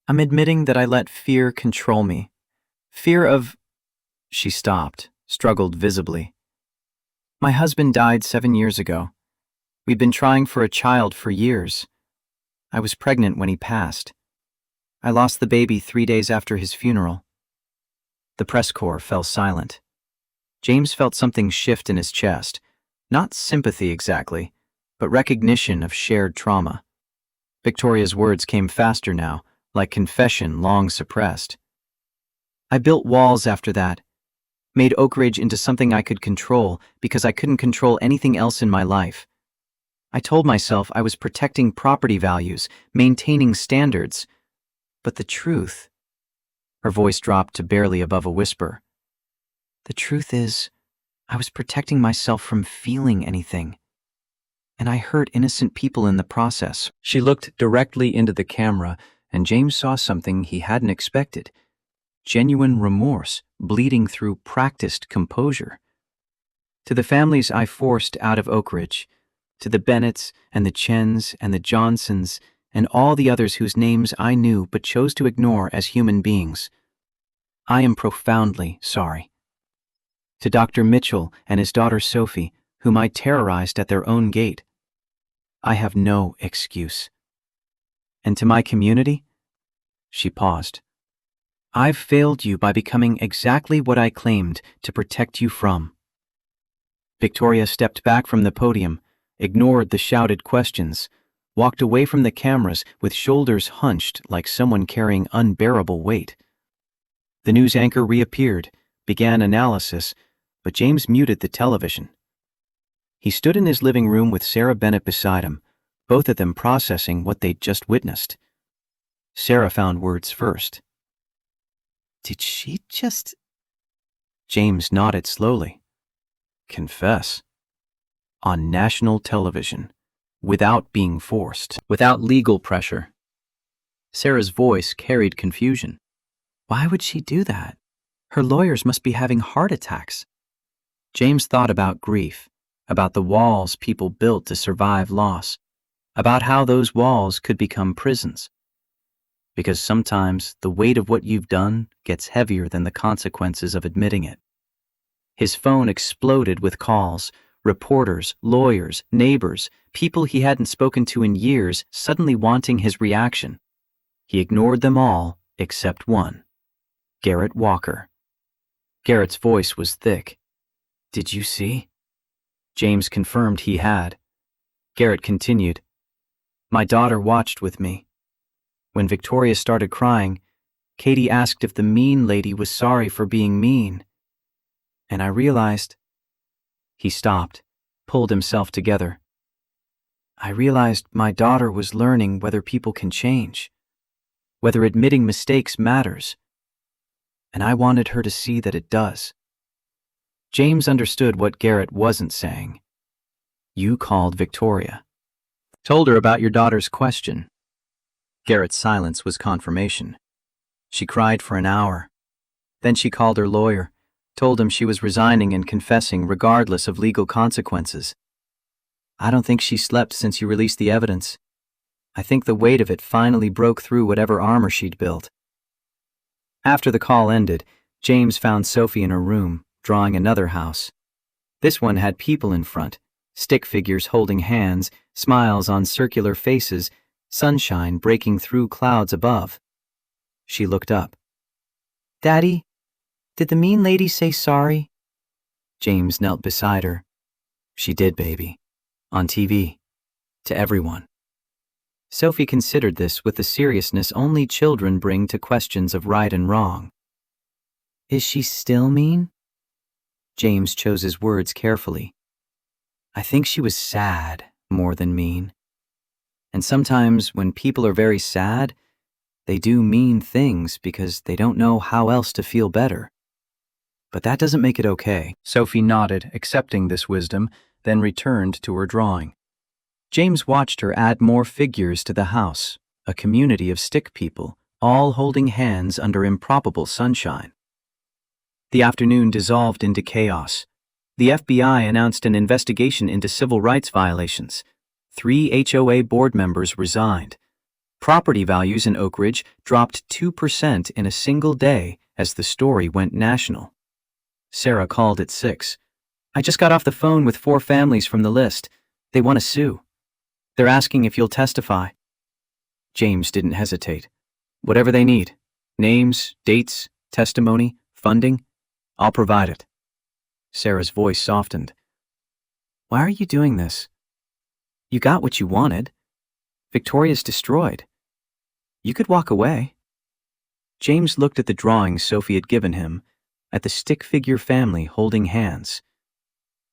I'm admitting that I let fear control me. Fear of... She stopped, struggled visibly. My husband died 7 years ago. We'd been trying for a child for years. I was pregnant when he passed. I lost the baby 3 days after his funeral. The press corps fell silent. James felt something shift in his chest. Not sympathy exactly, but recognition of shared trauma. Victoria's words came faster now, like confession long suppressed. I built walls after that, made Oak Ridge into something I could control because I couldn't control anything else in my life. I told myself I was protecting property values, maintaining standards. But the truth... Her voice dropped to barely above a whisper. The truth is, I was protecting myself from feeling anything. And I hurt innocent people in the process. She looked directly into the camera, and James saw something he hadn't expected. Genuine remorse bleeding through practiced composure. To the families I forced out of Oak Ridge, to the Bennetts and the Chens and the Johnsons and all the others whose names I knew but chose to ignore as human beings, I am profoundly sorry. To Dr. Mitchell and his daughter Sophie, whom I terrorized at their own gate, I have no excuse. And to my community, she paused. I've failed you by becoming exactly what I claimed to protect you from. Victoria stepped back from the podium, ignored the shouted questions, walked away from the cameras with shoulders hunched like someone carrying unbearable weight. The news anchor reappeared, began analysis, but James muted the television, He stood in his living room with Sarah Bennett beside him, both of them processing what they'd just witnessed. Sarah found words first. "Did she just—" James nodded slowly. "Confess. On national television. Without being forced. Without legal pressure." Sarah's voice carried confusion. Why would she do that? Her lawyers must be having heart attacks. James thought about grief, about the walls people built to survive loss, about how those walls could become prisons. Because sometimes the weight of what you've done gets heavier than the consequences of admitting it. His phone exploded with calls, reporters, lawyers, neighbors, people he hadn't spoken to in years suddenly wanting his reaction. He ignored them all except one. Garrett Walker. Garrett's voice was thick. "Did you see?" James confirmed he had. Garrett continued, "My daughter watched with me. When Victoria started crying, Katie asked if the mean lady was sorry for being mean. And I realized—" He stopped, pulled himself together. "I realized my daughter was learning whether people can change, whether admitting mistakes matters. And I wanted her to see that it does." James understood what Garrett wasn't saying. "You called Victoria. Told her about your daughter's question." Garrett's silence was confirmation. "She cried for an hour. Then she called her lawyer, told him she was resigning and confessing regardless of legal consequences. I don't think she slept since you released the evidence. I think the weight of it finally broke through whatever armor she'd built." After the call ended, James found Sophie in her room, drawing another house. This one had people in front, stick figures holding hands, smiles on circular faces, sunshine breaking through clouds above. She looked up. "Daddy, did the mean lady say sorry?" James knelt beside her. "She did, baby. On TV. To everyone." Sophie considered this with the seriousness only children bring to questions of right and wrong. "Is she still mean?" James chose his words carefully. "I think she was sad more than mean. And sometimes when people are very sad, they do mean things because they don't know how else to feel better. But that doesn't make it okay." Sophie nodded, accepting this wisdom, then returned to her drawing. James watched her add more figures to the house, a community of stick people, all holding hands under improbable sunshine. The afternoon dissolved into chaos. The FBI announced an investigation into civil rights violations. 3 HOA board members resigned. Property values in Oak Ridge dropped 2% in a single day as the story went national. Sarah called at 6. "I just got off the phone with 4 families from the list. They want to sue. They're asking if you'll testify." James didn't hesitate. "Whatever they need. Names, dates, testimony, funding. I'll provide it." Sarah's voice softened. "Why are you doing this? You got what you wanted. Victoria's destroyed. You could walk away." James looked at the drawings Sophie had given him, at the stick figure family holding hands.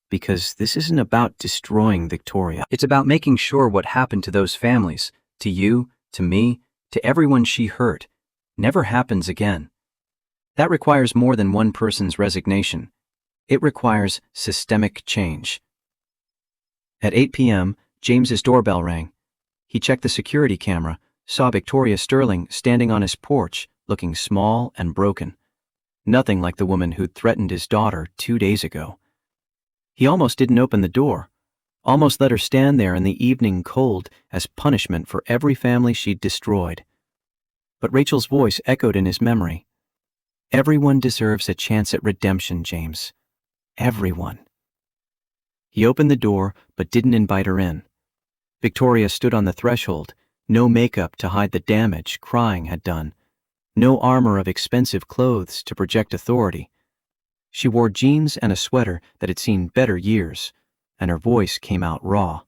Because this isn't about destroying Victoria. It's about making sure what happened to those families, to you, to me, to everyone she hurt, never happens again. That requires more than one person's resignation. It requires systemic change. At 8 p.m., James's doorbell rang. He checked the security camera, saw Victoria Sterling standing on his porch, looking small and broken. Nothing like the woman who'd threatened his daughter 2 days ago. He almost didn't open the door, almost let her stand there in the evening cold as punishment for every family she'd destroyed. But Rachel's voice echoed in his memory. "Everyone deserves a chance at redemption, James. Everyone." He opened the door, but didn't invite her in. Victoria stood on the threshold, no makeup to hide the damage crying had done, no armor of expensive clothes to project authority. She wore jeans and a sweater that had seen better years, and her voice came out raw.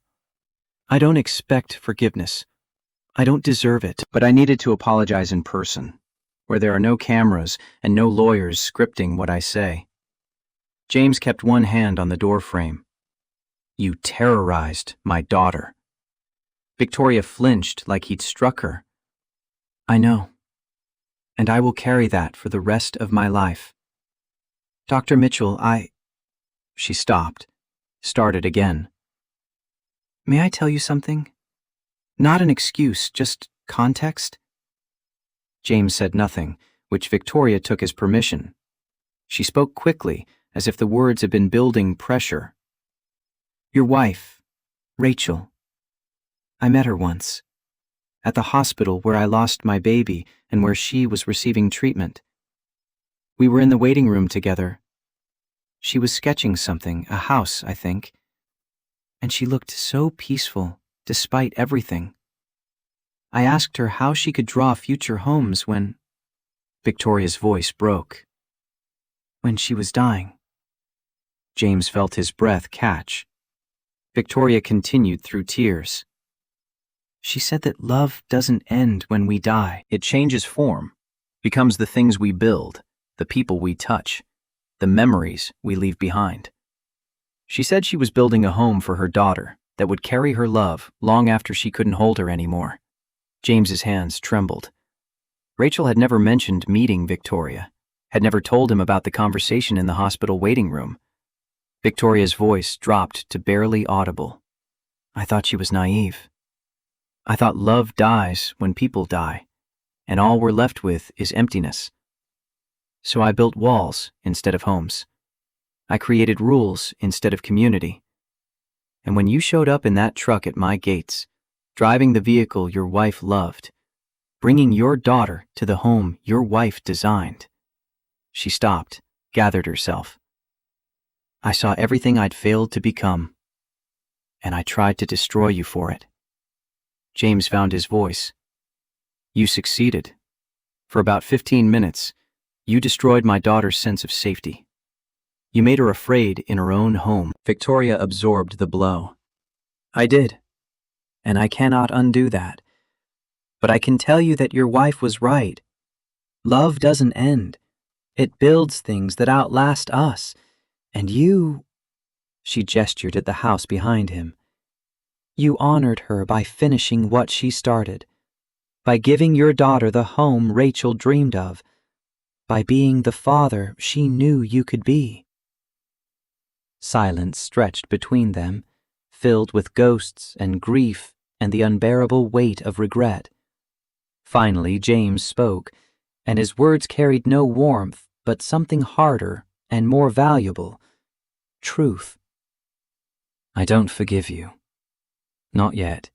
"I don't expect forgiveness. I don't deserve it, but I needed to apologize in person, where there are no cameras and no lawyers scripting what I say." James kept one hand on the door frame. You terrorized my daughter." Victoria flinched like he'd struck her. "I know, and I will carry that for the rest of my life. Dr. Mitchell, She stopped, started again. "May I tell you something? Not an excuse, just context?" James said nothing, which Victoria took as permission. She spoke quickly, as if the words had been building pressure. "Your wife, Rachel. I met her once, at the hospital where I lost my baby and where she was receiving treatment. We were in the waiting room together. She was sketching something, a house, I think, and she looked so peaceful, despite everything. I asked her how she could draw future homes when—" Victoria's voice broke. "When she was dying." James felt his breath catch. Victoria continued through tears. "She said that love doesn't end when we die. It changes form, becomes the things we build, the people we touch, the memories we leave behind. She said she was building a home for her daughter that would carry her love long after she couldn't hold her anymore." James's hands trembled. Rachel had never mentioned meeting Victoria, had never told him about the conversation in the hospital waiting room. Victoria's voice dropped to barely audible. "I thought she was naive. I thought love dies when people die, and all we're left with is emptiness. So I built walls instead of homes. I created rules instead of community. And when you showed up in that truck at my gates, driving the vehicle your wife loved, bringing your daughter to the home your wife designed." She stopped, gathered herself. "I saw everything I'd failed to become, and I tried to destroy you for it." James found his voice. "You succeeded. For about 15 minutes, you destroyed my daughter's sense of safety. You made her afraid in her own home." Victoria absorbed the blow. "I did, and I cannot undo that. But I can tell you that your wife was right. Love doesn't end. It builds things that outlast us. And you—" She gestured at the house behind him. "You honored her by finishing what she started, by giving your daughter the home Rachel dreamed of, by being the father she knew you could be." Silence stretched between them, filled with ghosts and grief and the unbearable weight of regret. Finally, James spoke, and his words carried no warmth, but something harder and more valuable: truth. "I don't forgive you. Not yet.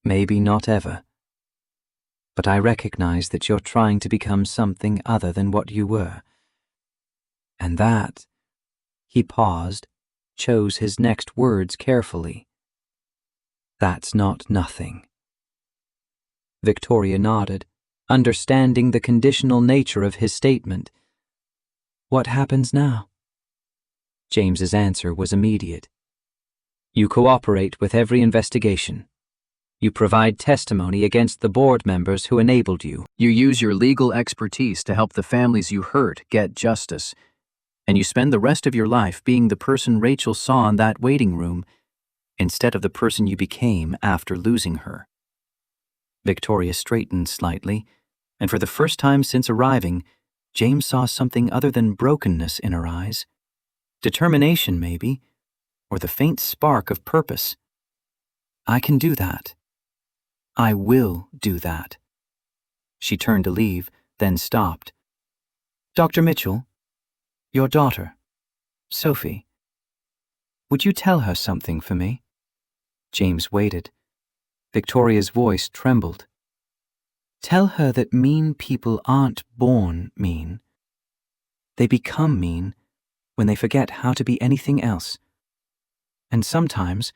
Maybe not ever. But I recognize that you're trying to become something other than what you were. And that—" He paused, chose his next words carefully. "That's not nothing." Victoria nodded, understanding the conditional nature of his statement. "What happens now?" James's answer was immediate. "You cooperate with every investigation. You provide testimony against the board members who enabled you. You use your legal expertise to help the families you hurt get justice. And you spend the rest of your life being the person Rachel saw in that waiting room instead of the person you became after losing her." Victoria straightened slightly, and for the first time since arriving, James saw something other than brokenness in her eyes. Determination, maybe, or the faint spark of purpose. "I can do that. I will do that." She turned to leave, then stopped. "Dr. Mitchell, your daughter, Sophie, would you tell her something for me?" James waited. Victoria's voice trembled. "Tell her that mean people aren't born mean. They become mean when they forget how to be anything else. And sometimes,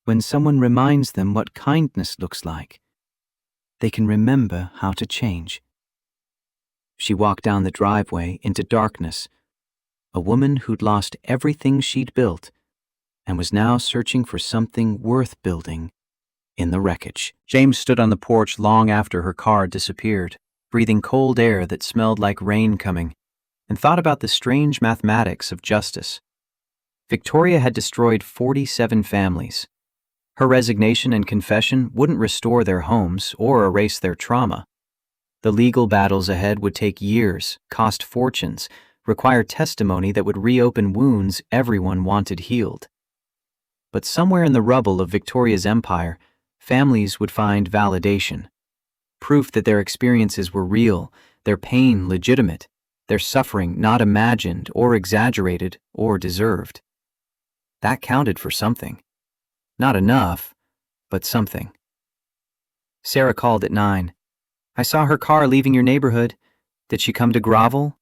when someone reminds them what kindness looks like, they can remember how to change." She walked down the driveway into darkness, a woman who'd lost everything she'd built and was now searching for something worth building in the wreckage. James stood on the porch long after her car disappeared, breathing cold air that smelled like rain coming, and thought about the strange mathematics of justice. Victoria had destroyed 47 families. Her resignation and confession wouldn't restore their homes or erase their trauma. The legal battles ahead would take years, cost fortunes, require testimony that would reopen wounds everyone wanted healed. But somewhere in the rubble of Victoria's empire, families would find validation. Proof that their experiences were real, their pain legitimate, their suffering not imagined or exaggerated or deserved. That counted for something. Not enough, but something. Sarah called at 9. "I saw her car leaving your neighborhood. Did she come to grovel?"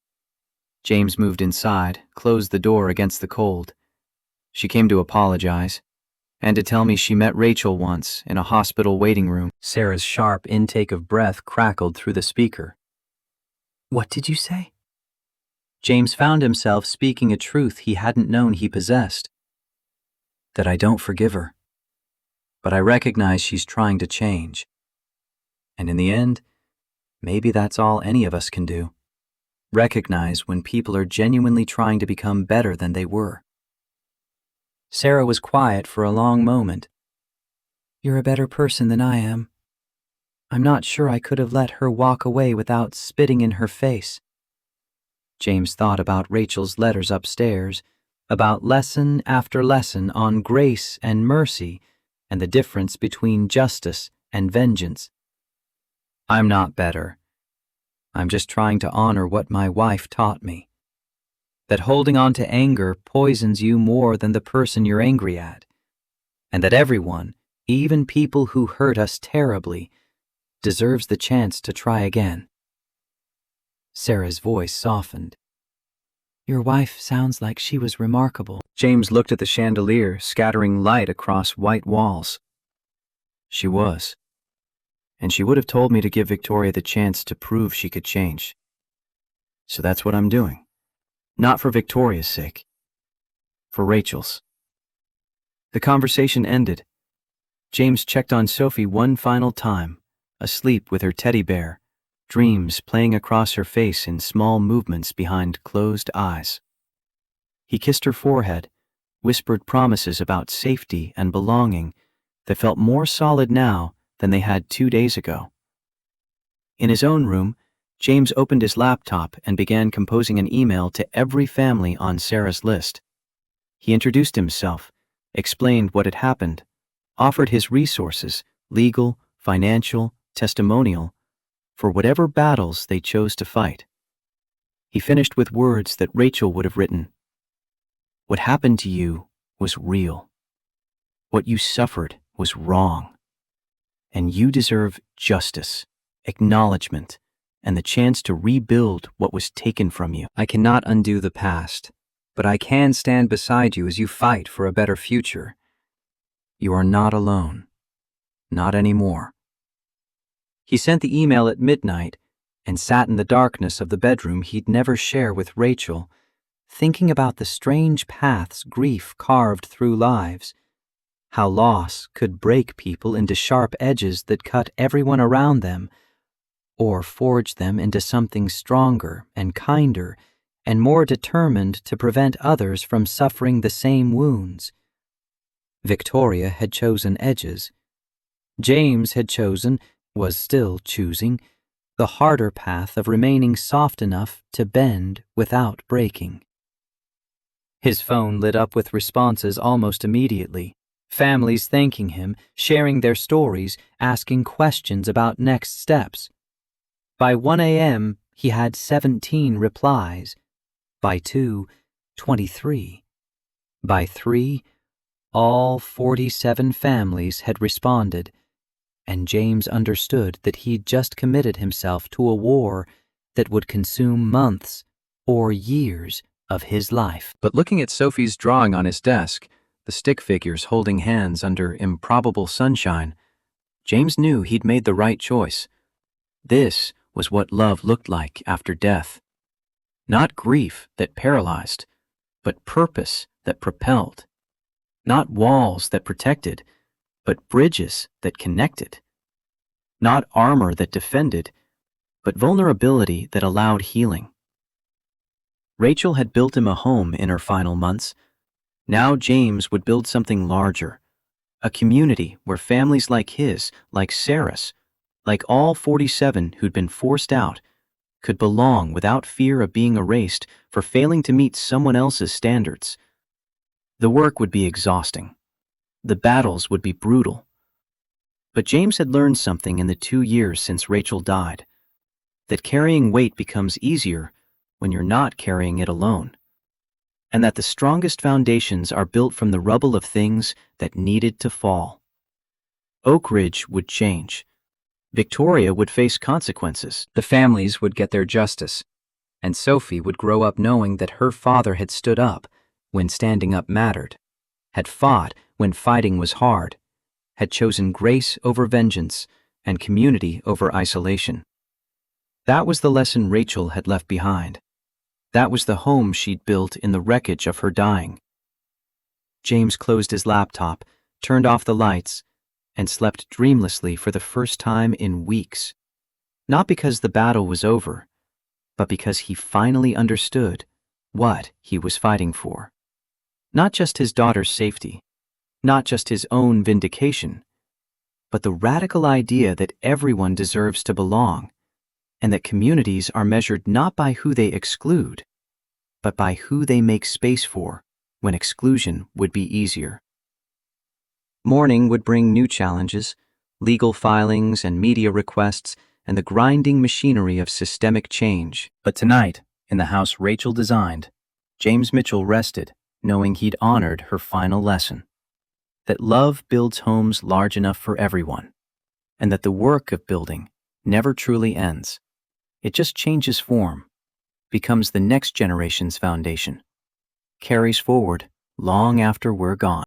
James moved inside, closed the door against the cold. "She came to apologize, and to tell me she met Rachel once in a hospital waiting room." Sarah's sharp intake of breath crackled through the speaker. "What did you say?" James found himself speaking a truth he hadn't known he possessed. "That I don't forgive her. But I recognize she's trying to change. And in the end, maybe that's all any of us can do. Recognize when people are genuinely trying to become better than they were." Sarah was quiet for a long moment. "You're a better person than I am. I'm not sure I could have let her walk away without spitting in her face." James thought about Rachel's letters upstairs, about lesson after lesson on grace and mercy and the difference between justice and vengeance. "I'm not better. I'm just trying to honor what my wife taught me. That holding on to anger poisons you more than the person you're angry at. And that everyone, even people who hurt us terribly, deserves the chance to try again." Sarah's voice softened. "Your wife sounds like she was remarkable." James looked at the chandelier, scattering light across white walls. "She was. And she would have told me to give Victoria the chance to prove she could change. So that's what I'm doing. Not for Victoria's sake. For Rachel's." The conversation ended. James checked on Sophie one final time, asleep with her teddy bear, dreams playing across her face in small movements behind closed eyes. He kissed her forehead, whispered promises about safety and belonging that felt more solid now than they had 2 days ago. In his own room, James opened his laptop and began composing an email to every family on Sarah's list. He introduced himself, explained what had happened, offered his resources, legal, financial, testimonial, for whatever battles they chose to fight. He finished with words that Rachel would have written. "What happened to you was real. What you suffered was wrong. And you deserve justice, acknowledgement, and the chance to rebuild what was taken from you. I cannot undo the past, but I can stand beside you as you fight for a better future. You are not alone. Not anymore." He sent the email at midnight and sat in the darkness of the bedroom he'd never share with Rachel, thinking about the strange paths grief carved through lives, how loss could break people into sharp edges that cut everyone around them, or forge them into something stronger and kinder and more determined to prevent others from suffering the same wounds. Victoria had chosen edges. James had chosen, was still choosing, the harder path of remaining soft enough to bend without breaking. His phone lit up with responses almost immediately. Families thanking him, sharing their stories, asking questions about next steps. By 1 a.m., he had 17 replies. By 2, 23. By 3, all 47 families had responded, and James understood that he'd just committed himself to a war that would consume months or years of his life. But looking at Sophie's drawing on his desk, the stick figures holding hands under improbable sunshine, James knew he'd made the right choice. This was what love looked like after death. Not grief that paralyzed, but purpose that propelled. Not walls that protected, but bridges that connected. Not armor that defended, but vulnerability that allowed healing. Rachel had built him a home in her final months, Now James would build something larger, a community where families like his, like Sarah's, like all 47 who'd been forced out, could belong without fear of being erased for failing to meet someone else's standards. The work would be exhausting. The battles would be brutal. But James had learned something in the 2 years since Rachel died, that carrying weight becomes easier when you're not carrying it alone, and that the strongest foundations are built from the rubble of things that needed to fall. Oak Ridge would change. Victoria would face consequences. The families would get their justice, and Sophie would grow up knowing that her father had stood up when standing up mattered, had fought when fighting was hard, had chosen grace over vengeance and community over isolation. That was the lesson Rachel had left behind. That was the home she'd built in the wreckage of her dying. James closed his laptop, turned off the lights, and slept dreamlessly for the first time in weeks. Not because the battle was over, but because he finally understood what he was fighting for. Not just his daughter's safety, not just his own vindication, but the radical idea that everyone deserves to belong, and that communities are measured not by who they exclude, but by who they make space for when exclusion would be easier. Morning would bring new challenges, legal filings and media requests, and the grinding machinery of systemic change. But tonight, in the house Rachel designed, James Mitchell rested, knowing he'd honored her final lesson. That love builds homes large enough for everyone, and that the work of building never truly ends. It just changes form, becomes the next generation's foundation, carries forward long after we're gone.